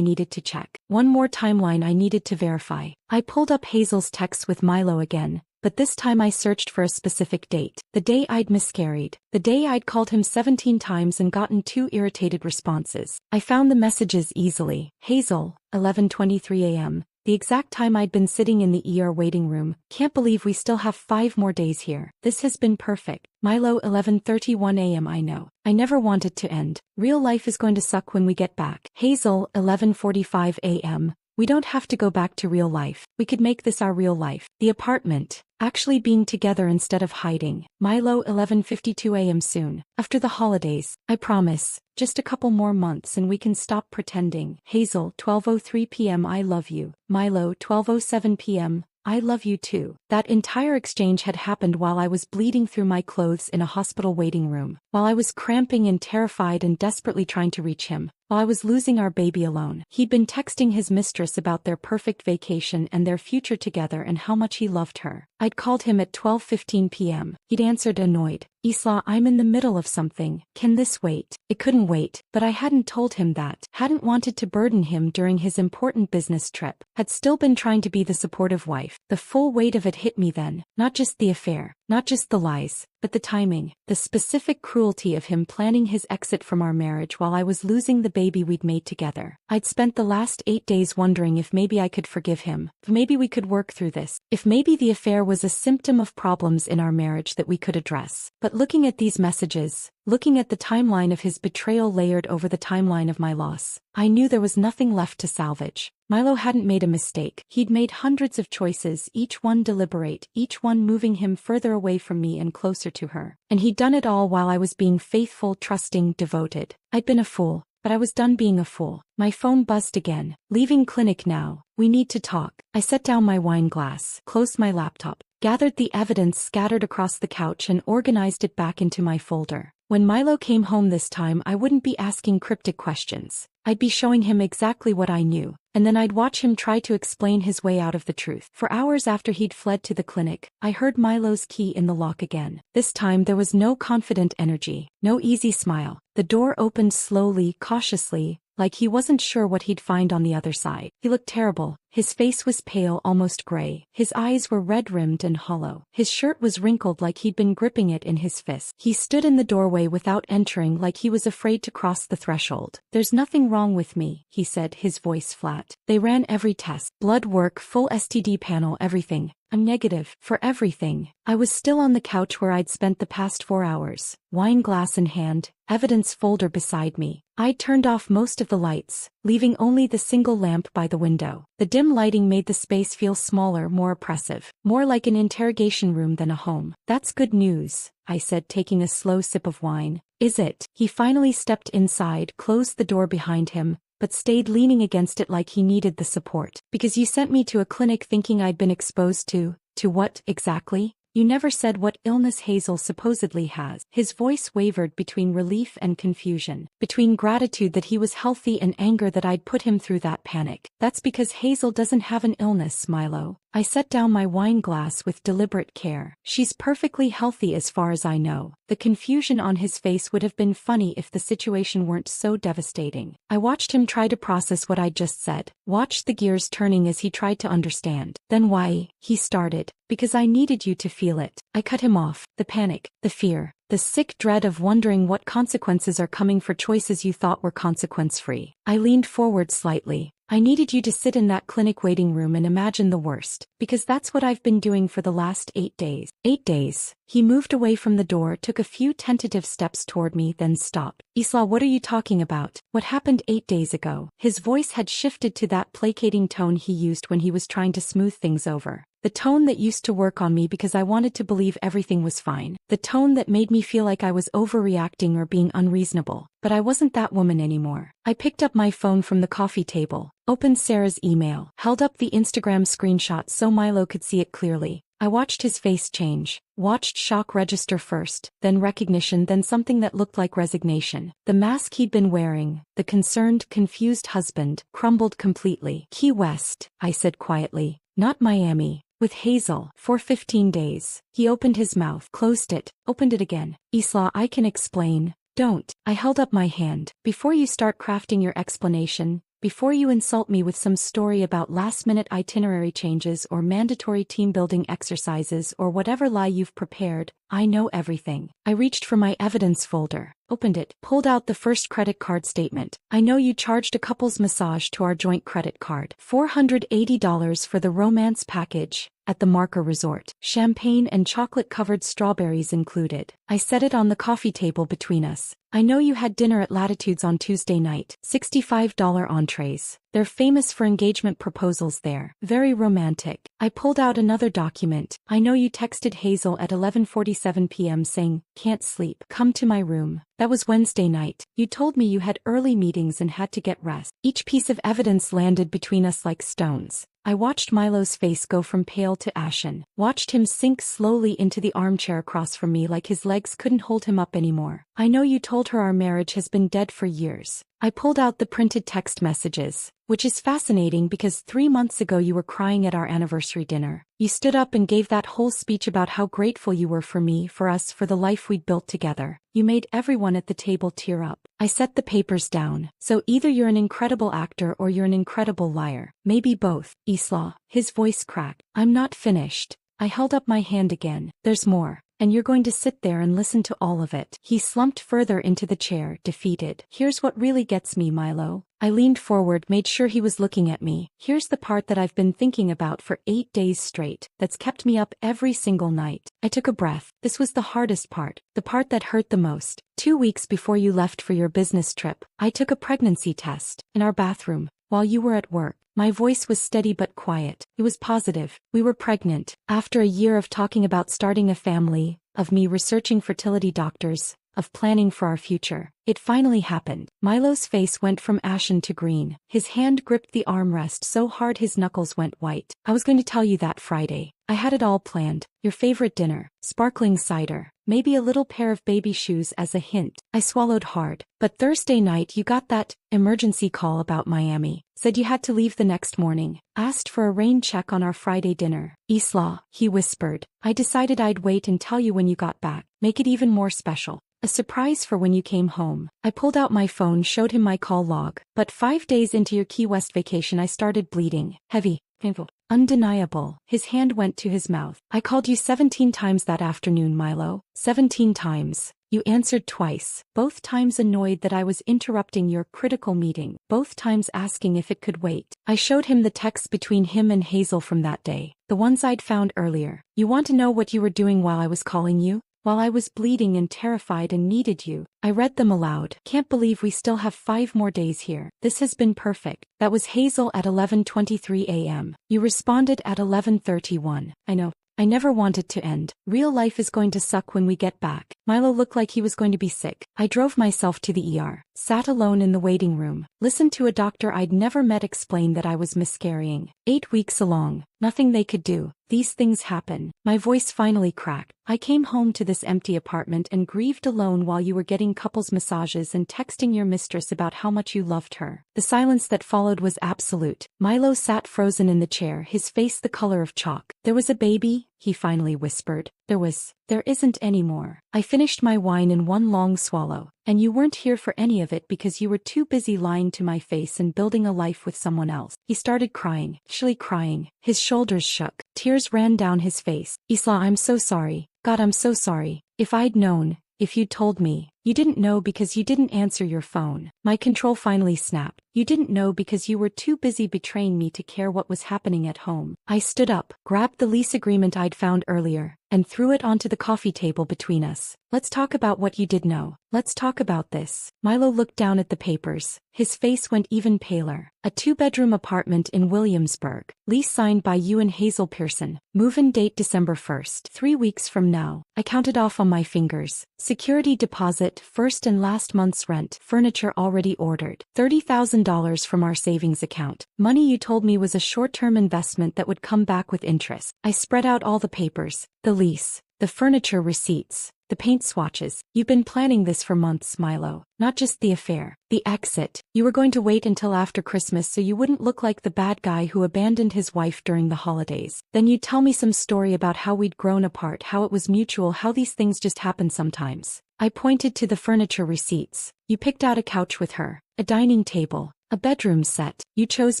needed to check. One more timeline I needed to verify. I pulled up Hazel's text with Milo again. but this time I searched for a specific date. The day I'd miscarried. The day I'd called him 17 times and gotten 2 irritated responses. I found the messages easily. Hazel, 11:23 a.m. The exact time I'd been sitting in the ER waiting room. Can't believe we still have 5 more days here. This has been perfect. Milo, 11:31 a.m. I know. I never want it to end. Real life is going to suck when we get back. Hazel, 11:45 a.m. We don't have to go back to real life. We could make this our real life. The apartment. Actually being together instead of hiding. Milo, 11:52 a.m. soon. After the holidays. I promise. Just a couple more months and we can stop pretending. Hazel, 12:03 p.m. I love you. Milo, 12:07 p.m. I love you too. That entire exchange had happened while I was bleeding through my clothes in a hospital waiting room. While I was cramping and terrified and desperately trying to reach him. While I was losing our baby alone. He'd been texting his mistress about their perfect vacation and their future together and how much he loved her. I'd called him at 12:15 p.m. He'd answered annoyed. Isla, I'm in the middle of something. Can this wait? It couldn't wait, but I hadn't told him that. Hadn't wanted to burden him during his important business trip. Had still been trying to be the supportive wife. The full weight of it hit me then. Not just the affair. Not just the lies. But the timing. The specific cruelty of him planning his exit from our marriage while I was losing the baby we'd made together. I'd spent the last 8 days wondering if maybe I could forgive him. If maybe we could work through this. If maybe the affair was a symptom of problems in our marriage that we could address. But looking at these messages, looking at the timeline of his betrayal layered over the timeline of my loss, I knew there was nothing left to salvage. Milo hadn't made a mistake. He'd made hundreds of choices, each one deliberate, each one moving him further away from me and closer to her. And he'd done it all while I was being faithful, trusting, devoted. I'd been a fool, but I was done being a fool. My phone buzzed again. Leaving clinic now. We need to talk. I set down my wine glass, closed my laptop, gathered the evidence scattered across the couch and organized it back into my folder. When Milo came home this time, I wouldn't be asking cryptic questions. I'd be showing him exactly what I knew, and then I'd watch him try to explain his way out of the truth. For hours after he'd fled to the clinic, I heard Milo's key in the lock again. This time there was no confident energy, no easy smile. The door opened slowly, cautiously, like he wasn't sure what he'd find on the other side. He looked terrible. His face was pale, almost gray. His eyes were red-rimmed and hollow. His shirt was wrinkled like he'd been gripping it in his fist. He stood in the doorway without entering like he was afraid to cross the threshold. There's nothing wrong with me, he said, his voice flat. They ran every test. Blood work, full STD panel, everything. I'm negative for everything. I was still on the couch where I'd spent the past 4 hours, wine glass in hand, evidence folder beside me. I'd turned off most of the lights, leaving only the single lamp by the window. The dim lighting made the space feel smaller, more oppressive, more like an interrogation room than a home. That's good news, I said, taking a slow sip of wine. Is it? He finally stepped inside, closed the door behind him, but stayed leaning against it like he needed the support. Because you sent me to a clinic thinking I'd been exposed to what, exactly? You never said what illness Hazel supposedly has. His voice wavered between relief and confusion, between gratitude that he was healthy and anger that I'd put him through that panic. That's because Hazel doesn't have an illness, Milo. I set down my wine glass with deliberate care. She's perfectly healthy as far as I know. The confusion on his face would have been funny if the situation weren't so devastating. I watched him try to process what I'd just said, watched the gears turning as he tried to understand. Then why? He started. Because I needed you to feel it. I cut him off. The panic, the fear, the sick dread of wondering what consequences are coming for choices you thought were consequence-free. I leaned forward slightly. I needed you to sit in that clinic waiting room and imagine the worst, because that's what I've been doing for the last 8 days. 8 days. He moved away from the door, took a few tentative steps toward me, then stopped. Isla, what are you talking about? What happened 8 days ago? His voice had shifted to that placating tone he used when he was trying to smooth things over. The tone that used to work on me because I wanted to believe everything was fine. The tone that made me feel like I was overreacting or being unreasonable. But I wasn't that woman anymore. I picked up my phone from the coffee table, opened Sarah's email, held up the Instagram screenshot so Milo could see it clearly. I watched his face change, watched shock register first, then recognition, then something that looked like resignation. The mask he'd been wearing, the concerned, confused husband, crumbled completely. Key West, I said quietly, not Miami. With Hazel, for 15 days. He opened his mouth, closed it, opened it again. Isla, I can explain. Don't. I held up my hand. Before you start crafting your explanation, Before you insult me with some story about last-minute itinerary changes or mandatory team-building exercises or whatever lie you've prepared, I know everything. I reached for my evidence folder, opened it, pulled out the first credit card statement. I know you charged a couple's massage to our joint credit card. $480 for the romance package at the Marker Resort. Champagne and chocolate-covered strawberries included. I set it on the coffee table between us. I know you had dinner at Latitudes on Tuesday night. $65 entrees. They're famous for engagement proposals there. Very romantic. I pulled out another document. I know you texted Hazel at 11:47 p.m. saying, "Can't sleep. Come to my room." That was Wednesday night. You told me you had early meetings and had to get rest. Each piece of evidence landed between us like stones. I watched Milo's face go from pale to ashen, watched him sink slowly into the armchair across from me like his legs couldn't hold him up anymore. I know you told her our marriage has been dead for years. I pulled out the printed text messages, which is fascinating because 3 months ago you were crying at our anniversary dinner. You stood up and gave that whole speech about how grateful you were for me, for us, for the life we'd built together. You made everyone at the table tear up. I set the papers down. So either you're an incredible actor or you're an incredible liar. Maybe both. Isla. His voice cracked. I'm not finished. I held up my hand again. There's more. And you're going to sit there and listen to all of it. He slumped further into the chair, defeated. Here's what really gets me, Milo. I leaned forward, made sure he was looking at me. Here's the part that I've been thinking about for 8 days straight, that's kept me up every single night. I took a breath. This was the hardest part, the part that hurt the most. 2 weeks before you left for your business trip, I took a pregnancy test in our bathroom while you were at work. My voice was steady but quiet. It was positive. We were pregnant. After a year of talking about starting a family, of me researching fertility doctors, of planning for our future, it finally happened. Milo's face went from ashen to green. His hand gripped the armrest so hard his knuckles went white. I was going to tell you that Friday. I had it all planned. Your favorite dinner, sparkling cider, maybe a little pair of baby shoes as a hint. I swallowed hard. But Thursday night you got that emergency call about Miami. Said you had to leave the next morning. Asked for a rain check on our Friday dinner. Isla, he whispered. I decided I'd wait and tell you when you got back. Make it even more special. A surprise for when you came home. I pulled out my phone, showed him my call log. But 5 days into your Key West vacation I started bleeding. Heavy. Painful. Undeniable. His hand went to his mouth. I called you 17 times that afternoon, Milo. 17 times. You answered twice, both times annoyed that I was interrupting your critical meeting, both times asking if it could wait. I showed him the texts between him and Hazel from that day, the ones I'd found earlier. You want to know what you were doing while I was calling you? While I was bleeding and terrified and needed you. I read them aloud. Can't believe we still have 5 more days here. This has been perfect. That was Hazel at 11:23 a.m. You responded at 11:31. I know. I never wanted to end. Real life is going to suck when we get back. Milo looked like he was going to be sick. I drove myself to the ER, sat alone in the waiting room, listened to a doctor I'd never met explain that I was miscarrying. 8 weeks along, nothing they could do. These things happen. My voice finally cracked. I came home to this empty apartment and grieved alone while you were getting couples massages and texting your mistress about how much you loved her. The silence that followed was absolute. Milo sat frozen in the chair, his face the color of chalk. There was a baby, he finally whispered. There isn't anymore. I finished my wine in one long swallow. And you weren't here for any of it because you were too busy lying to my face and building a life with someone else. He started crying, actually crying. His shoulders shook. Tears ran down his face. Isla, I'm so sorry. God, I'm so sorry. If I'd known, if you'd told me. You didn't know because you didn't answer your phone. My control finally snapped. You didn't know because you were too busy betraying me to care what was happening at home. I stood up, grabbed the lease agreement I'd found earlier, and threw it onto the coffee table between us. Let's talk about what you did know. Let's talk about this. Milo looked down at the papers. His face went even paler. A 2-bedroom apartment in Williamsburg. Lease signed by you and Hazel Pearson. Move-in date December 1st. 3 weeks from now. I counted off on my fingers. Security deposit, first and last month's rent. Furniture already ordered. $30,000 from our savings account. Money you told me was a short-term investment that would come back with interest. I spread out all the papers. The lease. The furniture receipts. The paint swatches. You've been planning this for months, Milo. Not just the affair. The exit. You were going to wait until after Christmas so you wouldn't look like the bad guy who abandoned his wife during the holidays. Then you'd tell me some story about how we'd grown apart, how it was mutual, how these things just happen sometimes. I pointed to the furniture receipts. You picked out a couch with her, a dining table, A bedroom set. You chose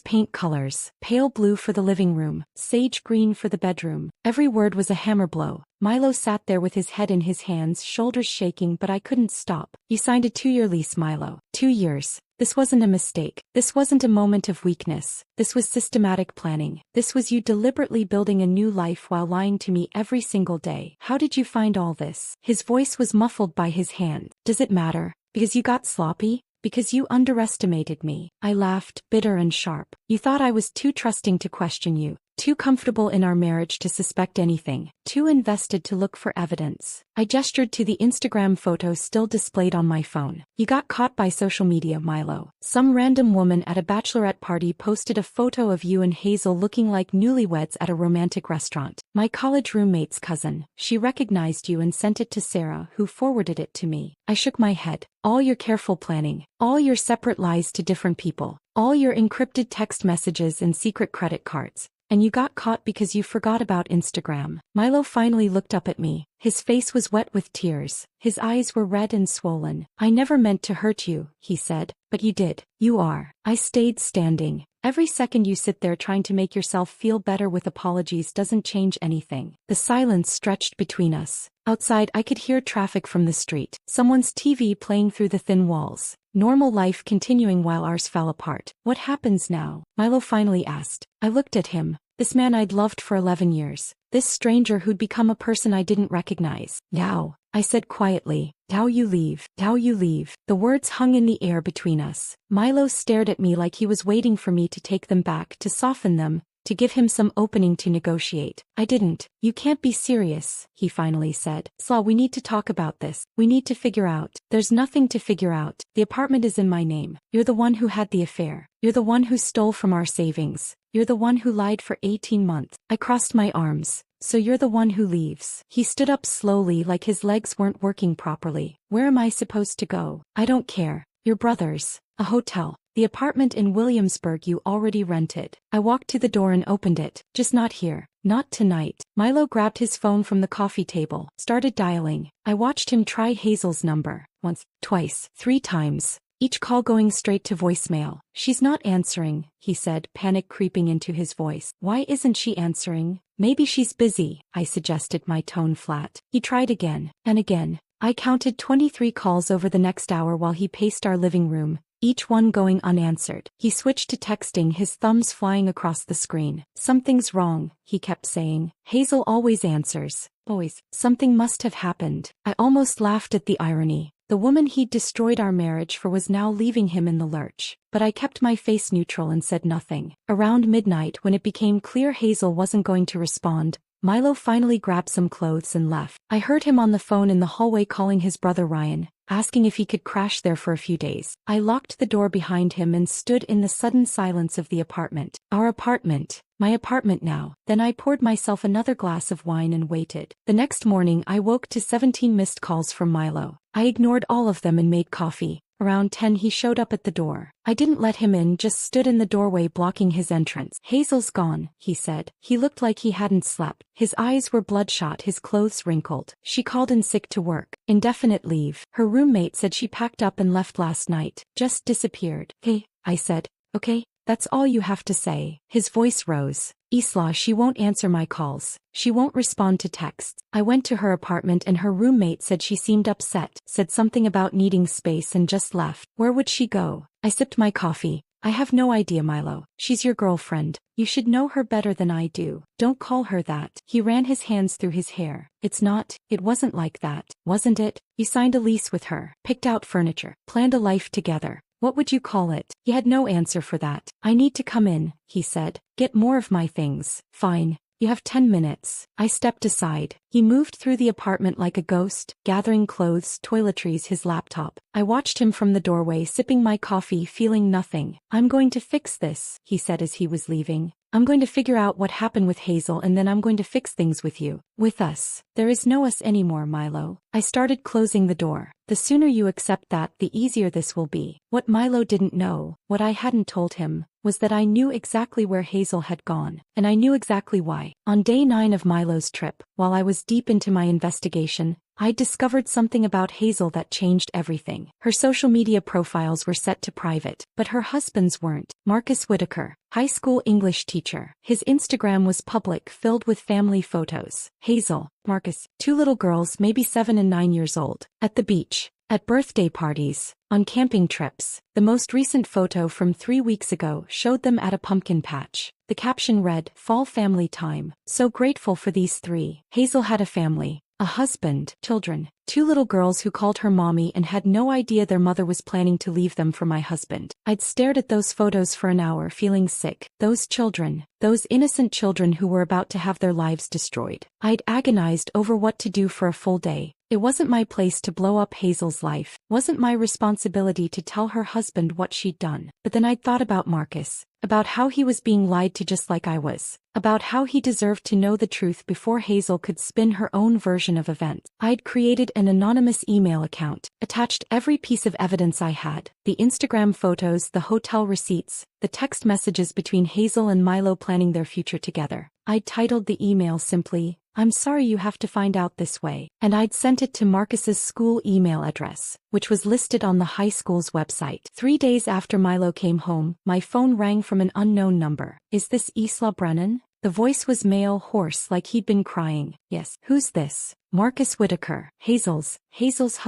paint colors. Pale blue for the living room, sage green for the bedroom. Every word was a hammer blow. Milo sat there with his head in his hands, shoulders shaking, but I couldn't stop. You signed a 2-year lease, Milo. 2 years. This wasn't a mistake. This wasn't a moment of weakness. This was systematic planning. This was you deliberately building a new life while lying to me every single day. How did you find all this? His voice was muffled by his hand. Does it matter? Because you got sloppy? Because you underestimated me. I laughed, bitter and sharp. You thought I was too trusting to question you, too comfortable in our marriage to suspect anything, too invested to look for evidence. I gestured to the Instagram photo still displayed on my phone. You got caught by social media, Milo. Some random woman at a bachelorette party posted a photo of you and Hazel looking like newlyweds at a romantic restaurant. My college roommate's cousin. She recognized you and sent it to Sarah, who forwarded it to me. I shook my head. All your careful planning, all your separate lies to different people, all your encrypted text messages and secret credit cards. And you got caught because you forgot about Instagram. Milo finally looked up at me. His face was wet with tears. His eyes were red and swollen. I never meant to hurt you, he said. But you did. You are. I stayed standing. Every second you sit there trying to make yourself feel better with apologies doesn't change anything. The silence stretched between us. Outside I could hear traffic from the street. Someone's TV playing through the thin walls. Normal life continuing while ours fell apart. What happens now? Milo finally asked. I looked at him. This man I'd loved for 11 years. This stranger who'd become a person I didn't recognize. Now, I said quietly. Now you leave. Now you leave. The words hung in the air between us. Milo stared at me like he was waiting for me to take them back, to soften them, to give him some opening to negotiate. I didn't. You can't be serious, he finally said. Slaw, we need to talk about this. We need to figure out. There's nothing to figure out. The apartment is in my name. You're the one who had the affair. You're the one who stole from our savings. You're the one who lied for 18 months. I crossed my arms. So you're the one who leaves. He stood up slowly like his legs weren't working properly. Where am I supposed to go? I don't care. Your brother's. A hotel. The apartment in Williamsburg you already rented. I walked to the door and opened it. Just not here. Not tonight. Milo grabbed his phone from the coffee table, started dialing. I watched him try Hazel's number. Once, twice, 3 times. Each call going straight to voicemail. She's not answering, he said, panic creeping into his voice. Why isn't she answering? Maybe she's busy, I suggested, my tone flat. He tried again, and again. I counted 23 calls over the next hour while he paced our living room, each one going unanswered. He switched to texting, his thumbs flying across the screen. Something's wrong, he kept saying. Hazel always answers. Always. Something must have happened. I almost laughed at the irony. The woman he'd destroyed our marriage for was now leaving him in the lurch. But I kept my face neutral and said nothing. Around midnight, when it became clear Hazel wasn't going to respond, Milo finally grabbed some clothes and left. I heard him on the phone in the hallway calling his brother Ryan, asking if he could crash there for a few days. I locked the door behind him and stood in the sudden silence of the apartment. Our apartment. My apartment now. Then I poured myself another glass of wine and waited. The next morning I woke to 17 missed calls from Milo. I ignored all of them and made coffee. Around 10 he showed up at the door. I didn't let him in, just stood in the doorway blocking his entrance. Hazel's gone, he said. He looked like he hadn't slept. His eyes were bloodshot, his clothes wrinkled. She called in sick to work. Indefinite leave. Her roommate said she packed up and left last night. Just disappeared. Hey, I said. Okay, that's all you have to say. His voice rose. Isla, she won't answer my calls. She won't respond to texts. I went to her apartment and her roommate said she seemed upset, said something about needing space and just left. Where would she go? I sipped my coffee. I have no idea, Milo. She's your girlfriend. You should know her better than I do. Don't call her that. He ran his hands through his hair. It wasn't like that, wasn't it? You signed a lease with her, picked out furniture, planned a life together. What would you call it? He had no answer for that. I need to come in, he said. Get more of my things. Fine. You have 10 minutes. I stepped aside. He moved through the apartment like a ghost, gathering clothes, toiletries, his laptop. I watched him from the doorway, sipping my coffee, feeling nothing. I'm going to fix this, he said as he was leaving. I'm going to figure out what happened with Hazel and then I'm going to fix things with you. With us. There is no us anymore, Milo. I started closing the door. The sooner you accept that, the easier this will be. What Milo didn't know, what I hadn't told him, was that I knew exactly where Hazel had gone. And I knew exactly why. On day 9 of Milo's trip, while I was deep into my investigation, I discovered something about Hazel that changed everything. Her social media profiles were set to private, but her husband's weren't. Marcus Whitaker, high school English teacher. His Instagram was public, filled with family photos. Hazel, Marcus, two little girls, maybe 7 and 9 years old, at the beach, at birthday parties, on camping trips. The most recent photo from 3 weeks ago showed them at a pumpkin patch. The caption read, "Fall family time. So grateful for these three." Hazel had a family, a husband, children, 2 little girls who called her mommy and had no idea their mother was planning to leave them for my husband. I'd stared at those photos for an hour, feeling sick. Those children, those innocent children who were about to have their lives destroyed. I'd agonized over what to do for a full day. It wasn't my place to blow up Hazel's life, wasn't my responsibility to tell her husband what she'd done. But then I'd thought about Marcus, about how he was being lied to just like I was, about how he deserved to know the truth before Hazel could spin her own version of events. I'd created an anonymous email account, attached every piece of evidence I had, the Instagram photos, the hotel receipts, the text messages between Hazel and Milo planning their future together. I'd titled the email simply, "I'm sorry you have to find out this way," and I'd sent it to Marcus's school email address, which was listed on the high school's website. 3 days after Milo came home, my phone rang from an unknown number. "Is this Isla Brennan?" The voice was male, hoarse, like he'd been crying. "Yes." "Who's this?" "Marcus Whitaker, Hazel's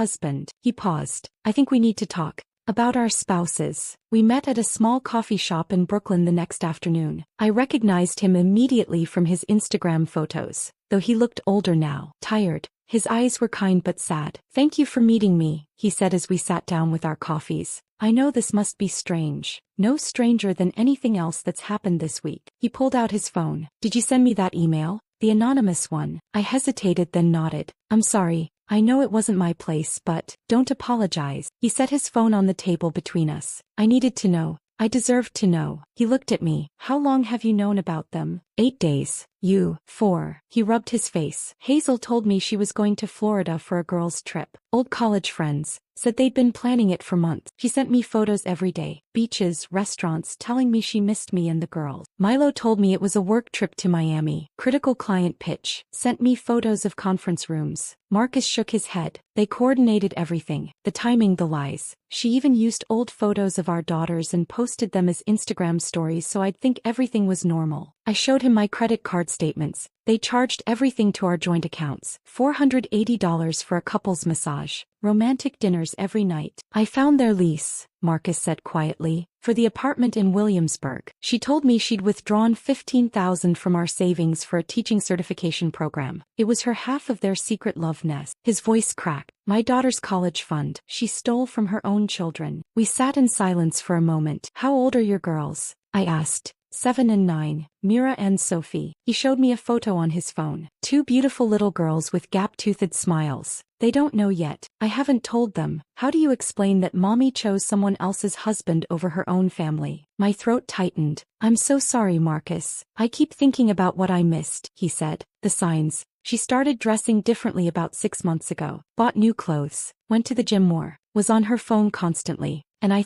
husband." He paused. "I think we need to talk about our spouses." We met at a small coffee shop in Brooklyn the next afternoon. I recognized him immediately from his Instagram photos, though he looked older now, tired. His eyes were kind but sad. "Thank you for meeting me," he said as we sat down with our coffees. "I know this must be strange. No stranger than anything else that's happened this week." He pulled out his phone. "Did you send me that email? The anonymous one?" I hesitated, then nodded. "I'm sorry. I know it wasn't my place, but don't apologize." He set his phone on the table between us. "I needed to know. I deserved to know." He looked at me. "How long have you known about them?" 8 days. "You?" 4. He rubbed his face. "Hazel told me she was going to Florida for a girls' trip. Old college friends. Said they'd been planning it for months. She sent me photos every day. Beaches, restaurants, telling me she missed me and the girls. Milo told me it was a work trip to Miami. Critical client pitch. Sent me photos of conference rooms." Marcus shook his head. "They coordinated everything. The timing, the lies. She even used old photos of our daughters and posted them as Instagram stories so I'd think everything was normal." I showed him my credit card statements. They charged everything to our joint accounts. $480 for a couple's massage. Romantic dinners every night. "I found their lease," Marcus said quietly, "for the apartment in Williamsburg. She told me she'd withdrawn $15,000 from our savings for a teaching certification program. It was her half of their secret love nest." His voice cracked. "My daughter's college fund. She stole from her own children." We sat in silence for a moment. "How old are your girls?" I asked. 7 and 9, Mira and Sophie. He showed me a photo on his phone. 2 beautiful little girls with gap-toothed smiles. "They don't know yet. I haven't told them." "How do you explain that mommy chose someone else's husband over her own family?" My throat tightened. "I'm so sorry, Marcus. I keep thinking about what I missed," he said. "The signs. She started dressing differently about 6 months ago. Bought new clothes. Went to the gym more. Was on her phone constantly. And I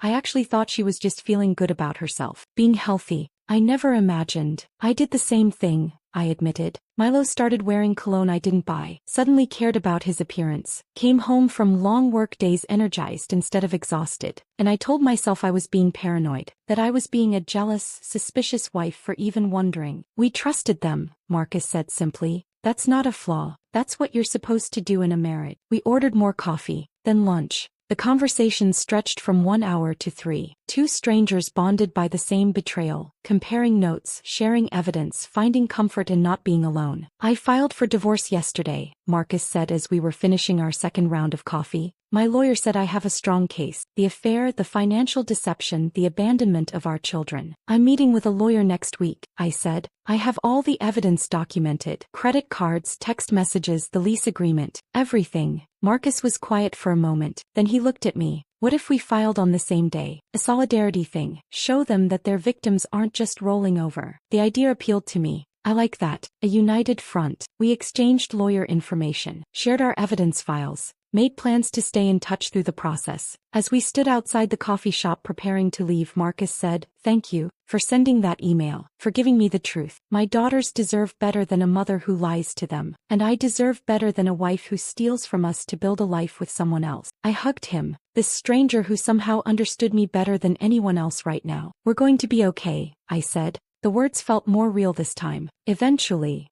actually thought she was just feeling good about herself. Being healthy. I never imagined." "I did the same thing," I admitted. "Milo started wearing cologne I didn't buy. Suddenly cared about his appearance. Came home from long work days energized instead of exhausted. And I told myself I was being paranoid. That I was being a jealous, suspicious wife for even wondering." "We trusted them," Marcus said simply. "That's not a flaw. That's what you're supposed to do in a marriage." We ordered more coffee, then lunch. The conversation stretched from 1 hour to 3. 2 strangers bonded by the same betrayal, comparing notes, sharing evidence, finding comfort in not being alone. "I filed for divorce yesterday," Marcus said as we were finishing our second round of coffee. "My lawyer said I have a strong case. The affair, the financial deception, the abandonment of our children. I'm meeting with a lawyer next week," I said. "I have all the evidence documented. Credit cards, text messages, the lease agreement, everything." Marcus was quiet for a moment. Then he looked at me. "What if we filed on the same day? A solidarity thing. Show them that their victims aren't just rolling over." The idea appealed to me. "I like that. A united front." We exchanged lawyer information, shared our evidence files. made plans to stay in touch through the process. As we stood outside the coffee shop preparing to leave, Marcus said, "Thank you for sending that email, for giving me the truth. My daughters deserve better than a mother who lies to them, and I deserve better than a wife who steals from us to build a life with someone else." I hugged him, this stranger who somehow understood me better than anyone else right now. "We're going to be okay," I said. The words felt more real this time. Eventually,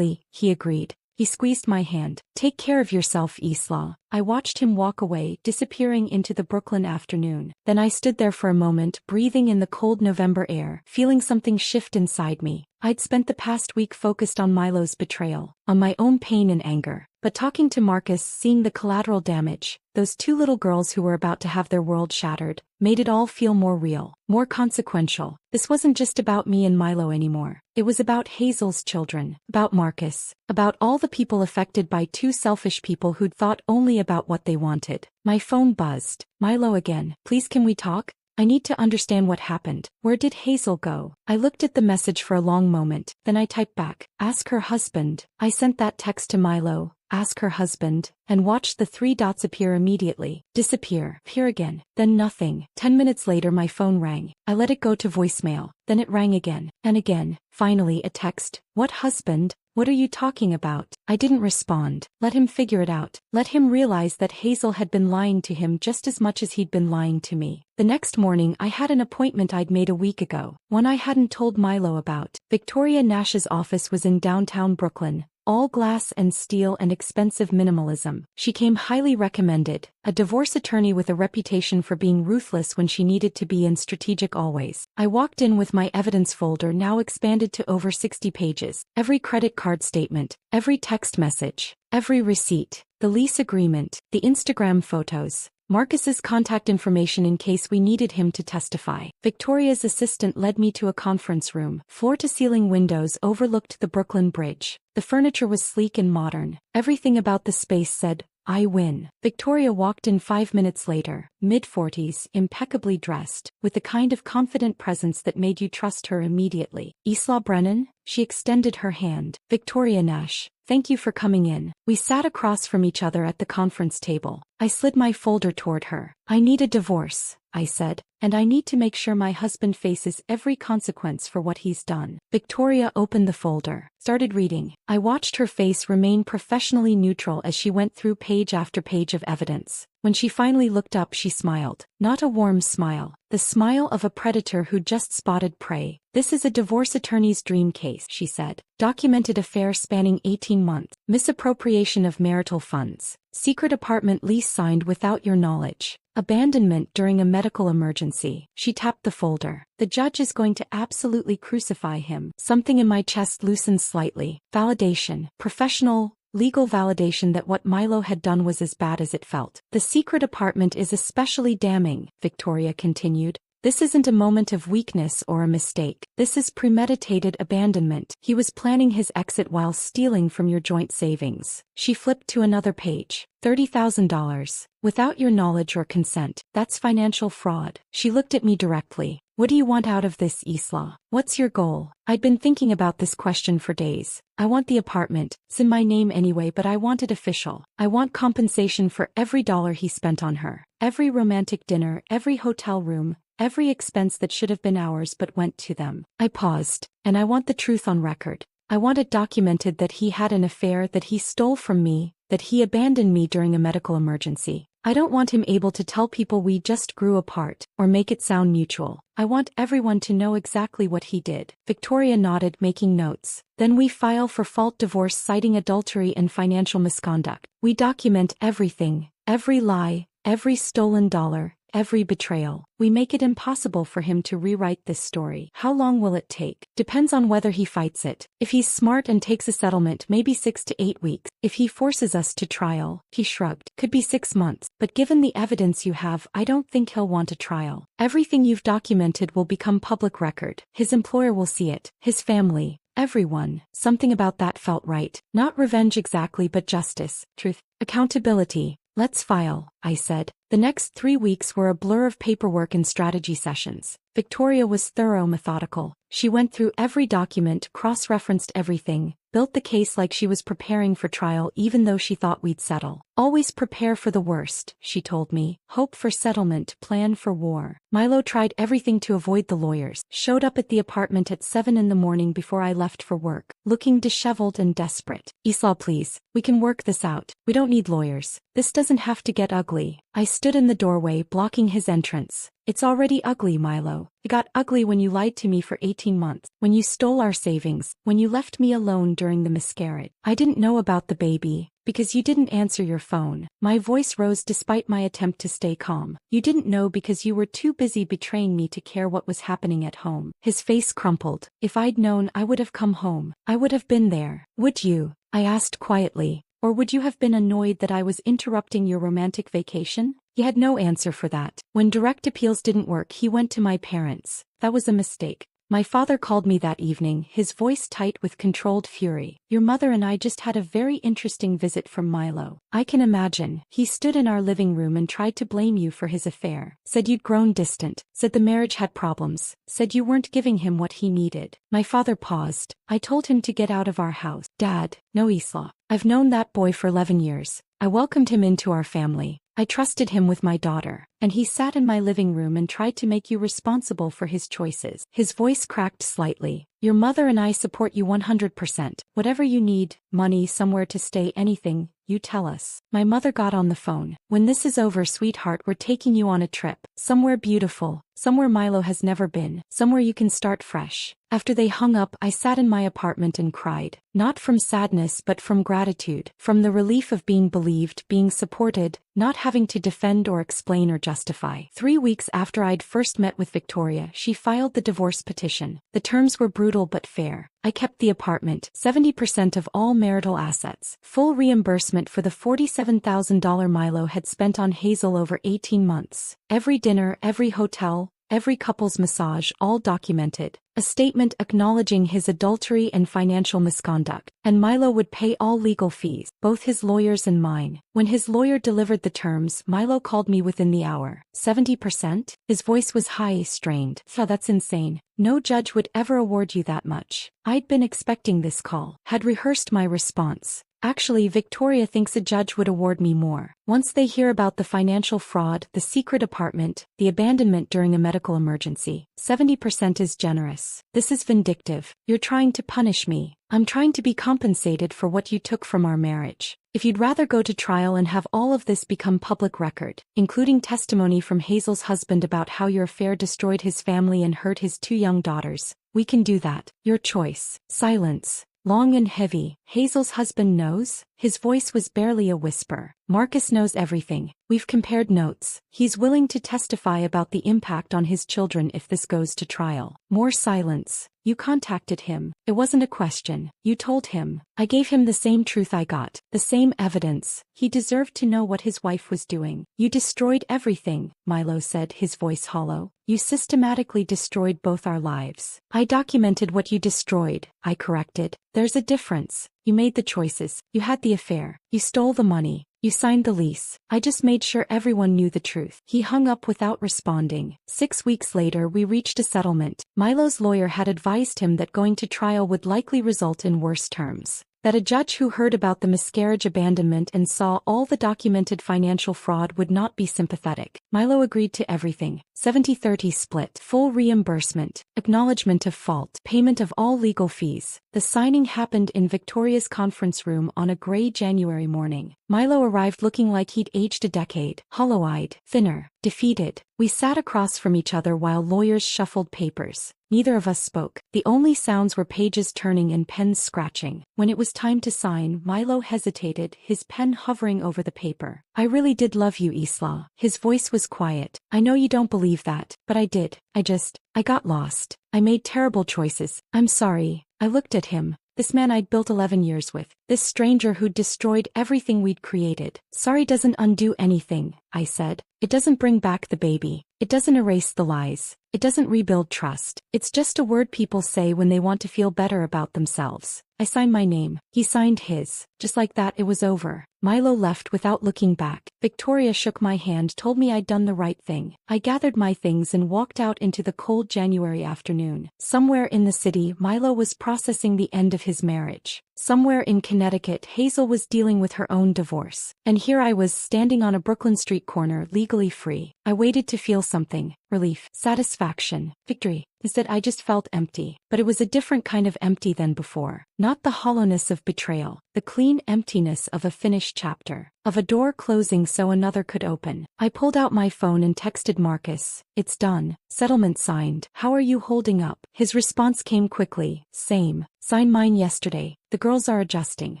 he agreed. He squeezed my hand. "Take care of yourself, Isla." I watched him walk away, disappearing into the Brooklyn afternoon. Then I stood there for a moment, breathing in the cold November air, feeling something shift inside me. I'd spent the past week focused on Milo's betrayal, on my own pain and anger. But talking to Marcus, seeing the collateral damage, those two little girls who were about to have their world shattered, made it all feel more real, more consequential. This wasn't just about me and Milo anymore. It was about Hazel's children, about Marcus, about all the people affected by two selfish people who'd thought only about what they wanted. My phone buzzed. "Milo again. Please, can we talk? I need to understand what happened. Where did Hazel go?" I looked at the message for a long moment, then I typed back, "Ask her husband." I sent that text to Milo, "Ask her husband," and watched the three dots appear immediately, disappear, appear again, then nothing. 10 minutes later my phone rang. I let it go to voicemail, then it rang again, and again. Finally a text, "What husband? What are you talking about?" I didn't respond. Let him figure it out. Let him realize that Hazel had been lying to him just as much as he'd been lying to me. The next morning I had an appointment I'd made a week ago, one I hadn't told Milo about. Victoria Nash's office was in downtown Brooklyn. All glass and steel and expensive minimalism. She came highly recommended, a divorce attorney with a reputation for being ruthless when she needed to be and strategic always. I walked in with my evidence folder now expanded to over 60 pages. Every credit card statement, every text message, every receipt, the lease agreement, the Instagram photos, Marcus's contact information in case we needed him to testify. Victoria's assistant led me to a conference room. Floor-to-ceiling windows overlooked the Brooklyn Bridge. The furniture was sleek and modern. Everything about the space said, "I win." Victoria walked in 5 minutes later, mid-40s, impeccably dressed, with the kind of confident presence that made you trust her immediately. "Isla Brennan?" She extended her hand. "Victoria Nash. Thank you for coming in." We sat across from each other at the conference table. I slid my folder toward her. "I need a divorce," I said, "and I need to make sure my husband faces every consequence for what he's done." Victoria opened the folder, started reading. I watched her face remain professionally neutral as she went through page after page of evidence. When she finally looked up, she smiled. Not a warm smile, the smile of a predator who just spotted prey. "This is a divorce attorney's dream case," she said. "Documented affair spanning 18 months. Misappropriation of marital funds. Secret apartment lease signed without your knowledge. Abandonment during a medical emergency." She tapped the folder. "The judge is going to absolutely crucify him." Something in my chest loosened slightly. Validation. Professional, legal validation that what Milo had done was as bad as it felt. "The secret apartment is especially damning," Victoria continued. "This isn't a moment of weakness or a mistake. This is premeditated abandonment. He was planning his exit while stealing from your joint savings." She flipped to another page. $30,000. Without your knowledge or consent. That's financial fraud. She looked at me directly. "What do you want out of this, Isla? What's your goal?" I'd been thinking about this question for days. "I want the apartment. It's in my name anyway, but I want it official. I want compensation for every dollar he spent on her. Every romantic dinner, every hotel room, every expense that should have been ours but went to them." I paused. "And I want the truth on record. I want it documented that he had an affair, that he stole from me, that he abandoned me during a medical emergency. I don't want him able to tell people we just grew apart, or make it sound mutual. I want everyone to know exactly what he did." Victoria nodded, making notes. "Then we file for fault divorce citing adultery and financial misconduct. We document everything, every lie, every stolen dollar, every betrayal. We make it impossible for him to rewrite this story." "How long will it take?" "Depends on whether he fights it. If he's smart and takes a settlement, maybe 6 to 8 weeks. If he forces us to trial," he shrugged, "could be 6 months. But given the evidence you have, I don't think he'll want a trial. Everything you've documented will become public record. His employer will see it, his family, everyone." Something about that felt right. Not revenge exactly, but justice, truth, accountability. "Let's file," I said. The next 3 weeks were a blur of paperwork and strategy sessions. Victoria was thorough, methodical. She went through every document, cross-referenced everything, built the case like she was preparing for trial even though she thought we'd settle. Always prepare for the worst, she told me. Hope for settlement, plan for war. Milo tried everything to avoid the lawyers. Showed up at the apartment at 7 in the morning before I left for work, looking disheveled and desperate. Isla, please. We can work this out. We don't need lawyers. This doesn't have to get ugly. I stood in the doorway, blocking his entrance. It's already ugly, Milo. It got ugly when you lied to me for 18 months, when you stole our savings, when you left me alone during the miscarriage. I didn't know about the baby, because you didn't answer your phone. My voice rose despite my attempt to stay calm. You didn't know because you were too busy betraying me to care what was happening at home. His face crumpled. If I'd known, I would have come home. I would have been there. Would you? I asked quietly. Or would you have been annoyed that I was interrupting your romantic vacation? He had no answer for that. When direct appeals didn't work, he went to my parents. That was a mistake. My father called me that evening, his voice tight with controlled fury. Your mother and I just had a very interesting visit from Milo. I can imagine. He stood in our living room and tried to blame you for his affair. Said you'd grown distant. Said the marriage had problems. Said you weren't giving him what he needed. My father paused. I told him to get out of our house. Dad, no, Isla. I've known that boy for 11 years. I welcomed him into our family. I trusted him with my daughter, and he sat in my living room and tried to make you responsible for his choices. His voice cracked slightly. Your mother and I support you 100%. Whatever you need, money, somewhere to stay, anything, you tell us. My mother got on the phone. When this is over, sweetheart, we're taking you on a trip. Somewhere beautiful. Somewhere Milo has never been. Somewhere you can start fresh. After they hung up, I sat in my apartment and cried. Not from sadness but from gratitude. From the relief of being believed, being supported, not having to defend or explain or justify. 3 weeks after I'd first met with Victoria, she filed the divorce petition. The terms were brutal but fair. I kept the apartment, 70% of all marital assets, full reimbursement for the $47,000 Milo had spent on Hazel over 18 months. Every dinner, every hotel, every couple's massage, all documented. A statement acknowledging his adultery and financial misconduct. And Milo would pay all legal fees, both his lawyer's and mine. When his lawyer delivered the terms, Milo called me within the hour. 70%? His voice was high, strained. That's insane. No judge would ever award you that much. I'd been expecting this call. Had rehearsed my response. Actually, Victoria thinks a judge would award me more. Once they hear about the financial fraud, the secret apartment, the abandonment during a medical emergency. 70% is generous. This is vindictive. You're trying to punish me. I'm trying to be compensated for what you took from our marriage. If you'd rather go to trial and have all of this become public record, including testimony from Hazel's husband about how your affair destroyed his family and hurt his 2 young daughters, we can do that. Your choice. Silence. Long and heavy. Hazel's husband knows? His voice was barely a whisper. Marcus knows everything. We've compared notes. He's willing to testify about the impact on his children if this goes to trial. More silence. You contacted him. It wasn't a question. You told him. I gave him the same truth I got. The same evidence. He deserved to know what his wife was doing. You destroyed everything, Milo said, his voice hollow. You systematically destroyed both our lives. I documented what you destroyed, I corrected. There's a difference. You made the choices. You had the affair. You stole the money. You signed the lease. I just made sure everyone knew the truth. He hung up without responding. 6 weeks later, we reached a settlement. Milo's lawyer had advised him that going to trial would likely result in worse terms. That a judge who heard about the miscarriage abandonment and saw all the documented financial fraud would not be sympathetic. Milo agreed to everything. 70-30 split. Full reimbursement. Acknowledgement of fault. Payment of all legal fees. The signing happened in Victoria's conference room on a gray January morning. Milo arrived looking like he'd aged a decade. Hollow-eyed. Thinner. Defeated. We sat across from each other while lawyers shuffled papers. Neither of us spoke. The only sounds were pages turning and pens scratching. When it was time to sign, Milo hesitated, his pen hovering over the paper. I really did love you, Isla. His voice was quiet. I know you don't believe that, but I did. I got lost. I made terrible choices. I'm sorry. I looked at him. This man I'd built 11 years with. This stranger who'd destroyed everything we'd created. Sorry doesn't undo anything, I said. It doesn't bring back the baby. It doesn't erase the lies. It doesn't rebuild trust. It's just a word people say when they want to feel better about themselves. I signed my name. He signed his. Just like that, it was over. Milo left without looking back. Victoria shook my hand, told me I'd done the right thing. I gathered my things and walked out into the cold January afternoon. Somewhere in the city, Milo was processing the end of his marriage. Somewhere in Connecticut, Hazel was dealing with her own divorce. And here I was, standing on a Brooklyn street corner, legally free. I waited to feel something. Relief, satisfaction, victory. Instead, I just felt empty. But it was a different kind of empty than before. Not the hollowness of betrayal, the clean emptiness of a finished chapter. Of a door closing so another could open. I pulled out my phone and texted Marcus. It's done. Settlement signed. How are you holding up? His response came quickly. Same. Signed mine yesterday. The girls are adjusting.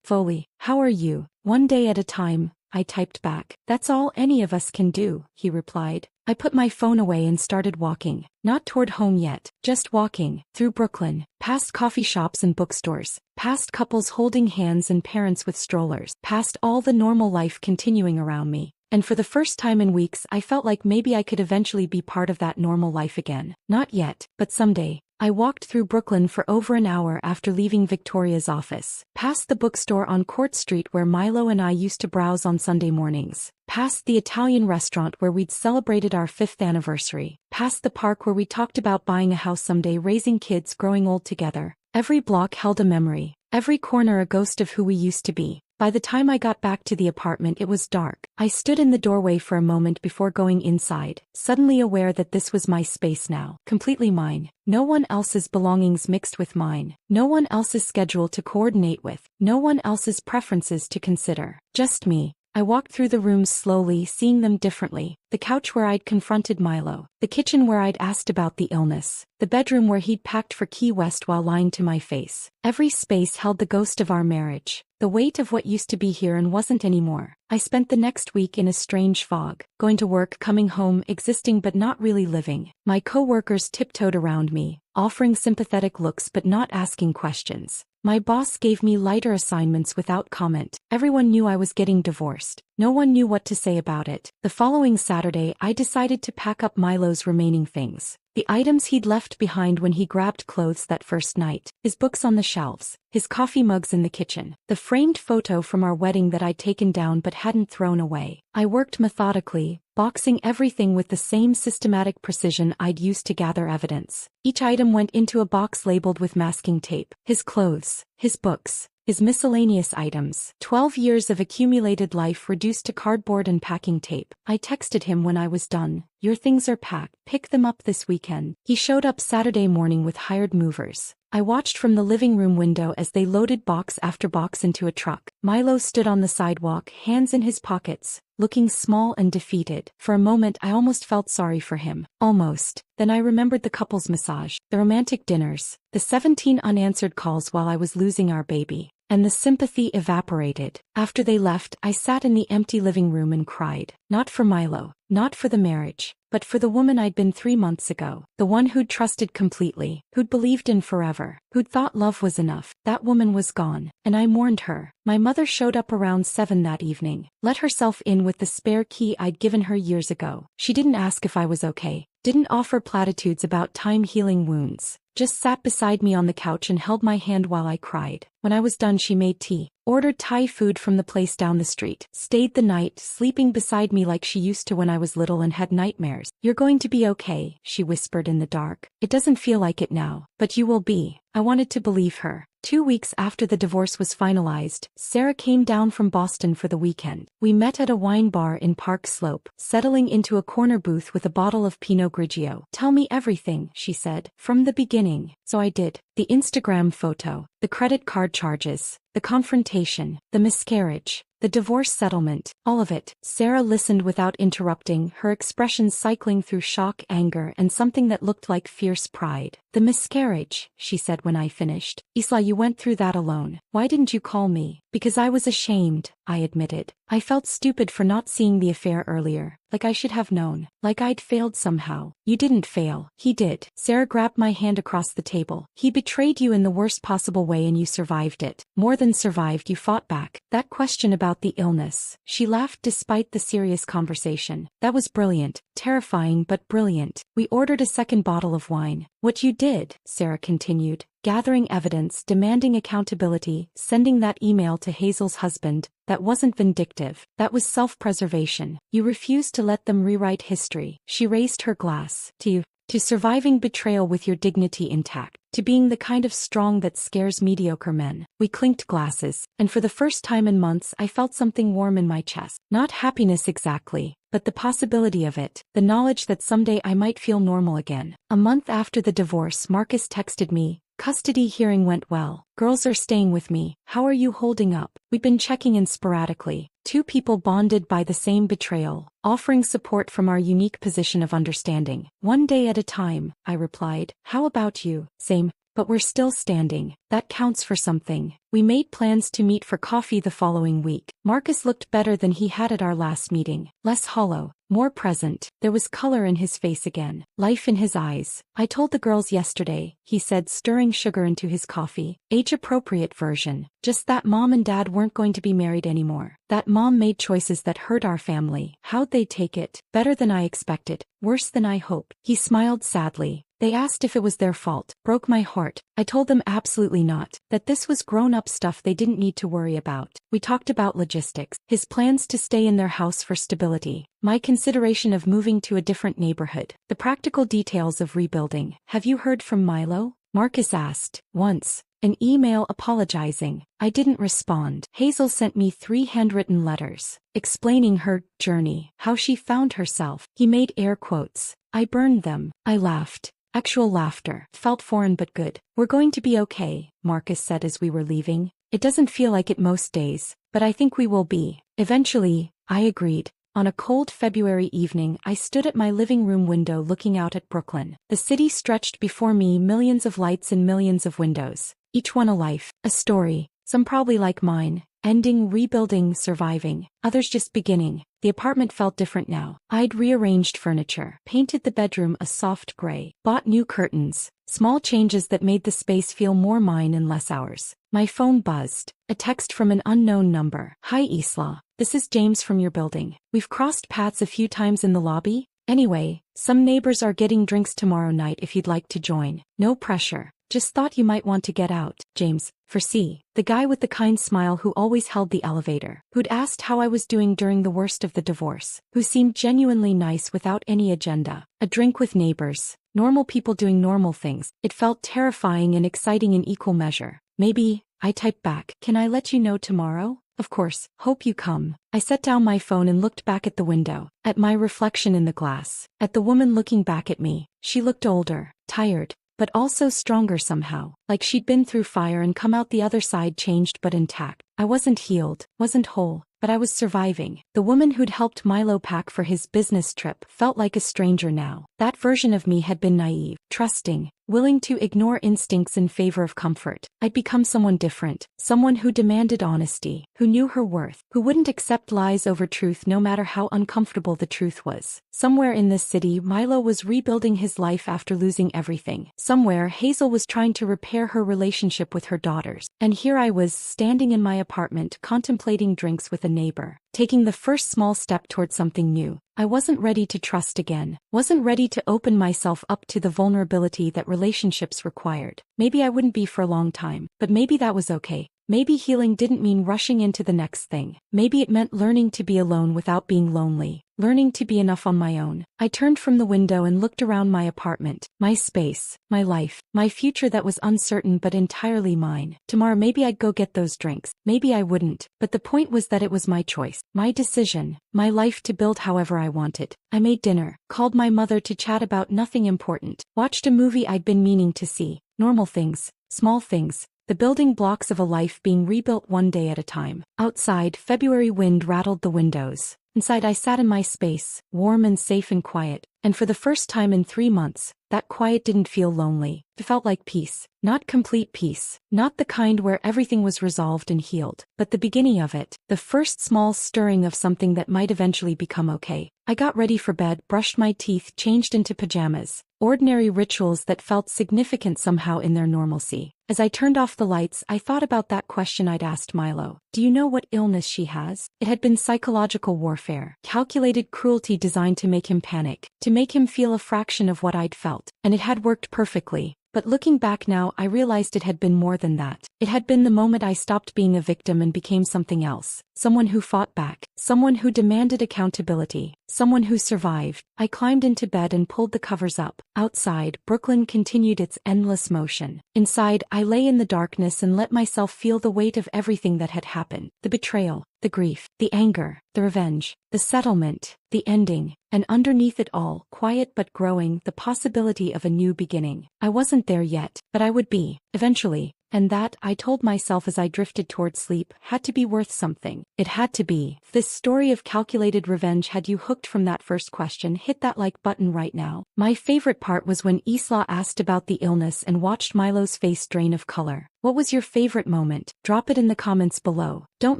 Foley. How are you? One day at a time. I typed back. That's all any of us can do, he replied. I put my phone away and started walking. Not toward home yet, just walking, through Brooklyn, past coffee shops and bookstores, past couples holding hands and parents with strollers, past all the normal life continuing around me. And for the first time in weeks, I felt like maybe I could eventually be part of that normal life again. Not yet, but someday. I walked through Brooklyn for over an hour after leaving Victoria's office, past the bookstore on Court Street where Milo and I used to browse on Sunday mornings, past the Italian restaurant where we'd celebrated our 5th anniversary, past the park where we talked about buying a house someday, raising kids, growing old together. Every block held a memory, every corner a ghost of who we used to be. By the time I got back to the apartment, it was dark. I stood in the doorway for a moment before going inside, suddenly aware that this was my space now, completely mine. No one else's belongings mixed with mine. No one else's schedule to coordinate with. No one else's preferences to consider. Just me. I walked through the rooms slowly, seeing them differently. The couch where I'd confronted Milo. The kitchen where I'd asked about the illness. The bedroom where he'd packed for Key West while lying to my face. Every space held the ghost of our marriage. The weight of what used to be here and wasn't anymore. I spent the next week in a strange fog. Going to work, coming home, existing but not really living. My co-workers tiptoed around me, offering sympathetic looks but not asking questions. My boss gave me lighter assignments without comment. Everyone knew I was getting divorced. No one knew what to say about it. The following Saturday, I decided to pack up Milo's remaining things. The items he'd left behind when he grabbed clothes that first night. His books on the shelves. His coffee mugs in the kitchen. The framed photo from our wedding that I'd taken down but hadn't thrown away. I worked methodically, boxing everything with the same systematic precision I'd used to gather evidence. Each item went into a box labeled with masking tape. His clothes. His books. His miscellaneous items. 12 years of accumulated life reduced to cardboard and packing tape. I texted him when I was done. Your things are packed. Pick them up this weekend. He showed up Saturday morning with hired movers. I watched from the living room window as they loaded box after box into a truck. Milo stood on the sidewalk, hands in his pockets, looking small and defeated. For a moment I almost felt sorry for him. Almost. Then I remembered the couple's massage, the romantic dinners, the 17 unanswered calls while I was losing our baby. And the sympathy evaporated. After they left, I sat in the empty living room and cried. Not for Milo, not for the marriage, but for the woman I'd been 3 months ago. The one who'd trusted completely, who'd believed in forever, who'd thought love was enough. That woman was gone, and I mourned her. My mother showed up around 7 that evening, let herself in with the spare key I'd given her years ago. She didn't ask if I was okay, didn't offer platitudes about time healing wounds. Just sat beside me on the couch and held my hand while I cried. When I was done, she made tea, ordered Thai food from the place down the street, stayed the night, sleeping beside me like she used to when I was little and had nightmares. You're going to be okay, she whispered in the dark. It doesn't feel like it now, but you will be. I wanted to believe her. 2 weeks after the divorce was finalized, Sarah came down from Boston for the weekend. We met at a wine bar in Park Slope, settling into a corner booth with a bottle of Pinot Grigio. Tell me everything, she said, from the beginning. So I did. The Instagram photo, the credit card charges, the confrontation, the miscarriage, the divorce settlement, all of it. Sarah listened without interrupting, her expressions cycling through shock, anger, and something that looked like fierce pride. The miscarriage, she said when I finished. Isla, you went through that alone. Why didn't you call me? Because I was ashamed, I admitted. I felt stupid for not seeing the affair earlier, like I should have known, like I'd failed somehow. You didn't fail. He did. Sarah grabbed my hand across the table. He betrayed you in the worst possible way and you survived it. More than survived, you fought back. That question about the illness. She laughed despite the serious conversation. That was brilliant. Terrifying but brilliant. We ordered a second bottle of wine. What you did, Sarah continued, gathering evidence, demanding accountability, sending that email to Hazel's husband, that wasn't vindictive. That was self-preservation. You refused to let them rewrite history. She raised her glass. To you. To surviving betrayal with your dignity intact. To being the kind of strong that scares mediocre men. We clinked glasses, and for the first time in months I felt something warm in my chest. Not happiness exactly, but the possibility of it. The knowledge that someday I might feel normal again. A month after the divorce, Marcus texted me. Custody hearing went well. Girls are staying with me. How are you holding up? We've been checking in sporadically. Two people bonded by the same betrayal, offering support from our unique position of understanding. One day at a time, I replied. How about you? Same. But we're still standing. That counts for something. We made plans to meet for coffee the following week. Marcus looked better than he had at our last meeting. Less hollow, more present. There was color in his face again. Life in his eyes. I told the girls yesterday, he said, stirring sugar into his coffee. Age-appropriate version. Just that mom and dad weren't going to be married anymore. That mom made choices that hurt our family. How'd they take it? Better than I expected. Worse than I hoped. He smiled sadly. They asked if it was their fault. Broke my heart. I told them absolutely not. That this was grown-up stuff they didn't need to worry about. We talked about logistics. His plans to stay in their house for stability. My consideration of moving to a different neighborhood. The practical details of rebuilding. Have you heard from Milo? Marcus asked. Once. An email apologizing. I didn't respond. Hazel sent me 3 handwritten letters, explaining her journey, how she found herself. He made air quotes. I burned them. I laughed. Actual laughter. Felt foreign but good. We're going to be okay, Marcus said as we were leaving. It doesn't feel like it most days, but I think we will be. Eventually, I agreed. On a cold February evening, I stood at my living room window looking out at Brooklyn. The city stretched before me, millions of lights and millions of windows. Each one a life, a story, some probably like mine, ending, rebuilding, surviving, others just beginning. The apartment felt different now. I'd rearranged furniture, painted the bedroom a soft gray, bought new curtains, small changes that made the space feel more mine and less ours. My phone buzzed. A text from an unknown number. Hi Isla, this is James from your building. We've crossed paths a few times in the lobby. Anyway, some neighbors are getting drinks tomorrow night if you'd like to join. No pressure. Just thought you might want to get out. James, for C. The guy with the kind smile who always held the elevator, who'd asked how I was doing during the worst of the divorce, who seemed genuinely nice without any agenda. A drink with neighbors, normal people doing normal things. It felt terrifying and exciting in equal measure. Maybe, I typed back, can I let you know tomorrow? Of course, hope you come. I set down my phone and looked back at the window, at my reflection in the glass, at the woman looking back at me. She looked older, tired, but also stronger somehow, like she'd been through fire and come out the other side changed but intact. I wasn't healed, wasn't whole, but I was surviving. The woman who'd helped Milo pack for his business trip felt like a stranger now. That version of me had been naive, trusting, willing to ignore instincts in favor of comfort. I'd become someone different, someone who demanded honesty, who knew her worth, who wouldn't accept lies over truth no matter how uncomfortable the truth was. Somewhere in this city, Milo was rebuilding his life after losing everything. Somewhere, Hazel was trying to repair her relationship with her daughters. And here I was, standing in my apartment, contemplating drinks with a neighbor, taking the first small step toward something new. I wasn't ready to trust again, wasn't ready to open myself up to the vulnerability that relationships required. Maybe I wouldn't be for a long time, but maybe that was okay. Maybe healing didn't mean rushing into the next thing. Maybe it meant learning to be alone without being lonely, learning to be enough on my own. I turned from the window and looked around my apartment, my space, my life, my future that was uncertain but entirely mine. Tomorrow maybe I'd go get those drinks, maybe I wouldn't, but the point was that it was my choice, my decision, my life to build however I wanted. I made dinner, called my mother to chat about nothing important, watched a movie I'd been meaning to see. Normal things, small things. The building blocks of a life being rebuilt one day at a time. Outside, February wind rattled the windows. Inside I sat in my space, warm and safe and quiet, and for the first time in 3 months, that quiet didn't feel lonely. It felt like peace. Not complete peace. Not the kind where everything was resolved and healed, but the beginning of it, the first small stirring of something that might eventually become okay. I got ready for bed, brushed my teeth, changed into pajamas. Ordinary rituals that felt significant somehow in their normalcy. As I turned off the lights, I thought about that question I'd asked Milo. Do you know what illness she has? It had been psychological warfare, calculated cruelty designed to make him panic, to make him feel a fraction of what I'd felt, and it had worked perfectly. But looking back now, I realized it had been more than that. It had been the moment I stopped being a victim and became something else. Someone who fought back. Someone who demanded accountability. Someone who survived. I climbed into bed and pulled the covers up. Outside, Brooklyn continued its endless motion. Inside, I lay in the darkness and let myself feel the weight of everything that had happened. The betrayal, the grief, the anger, the revenge, the settlement, the ending, and underneath it all, quiet but growing, the possibility of a new beginning. I wasn't there yet, but I would be, eventually. And that, I told myself as I drifted toward sleep, had to be worth something. It had to be. If this story of calculated revenge had you hooked from that first question, hit that like button right now. My favorite part was when Isla asked about the illness and watched Milo's face drain of color. What was your favorite moment? Drop it in the comments below. Don't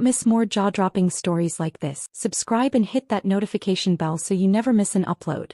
miss more jaw-dropping stories like this. Subscribe and hit that notification bell so you never miss an upload.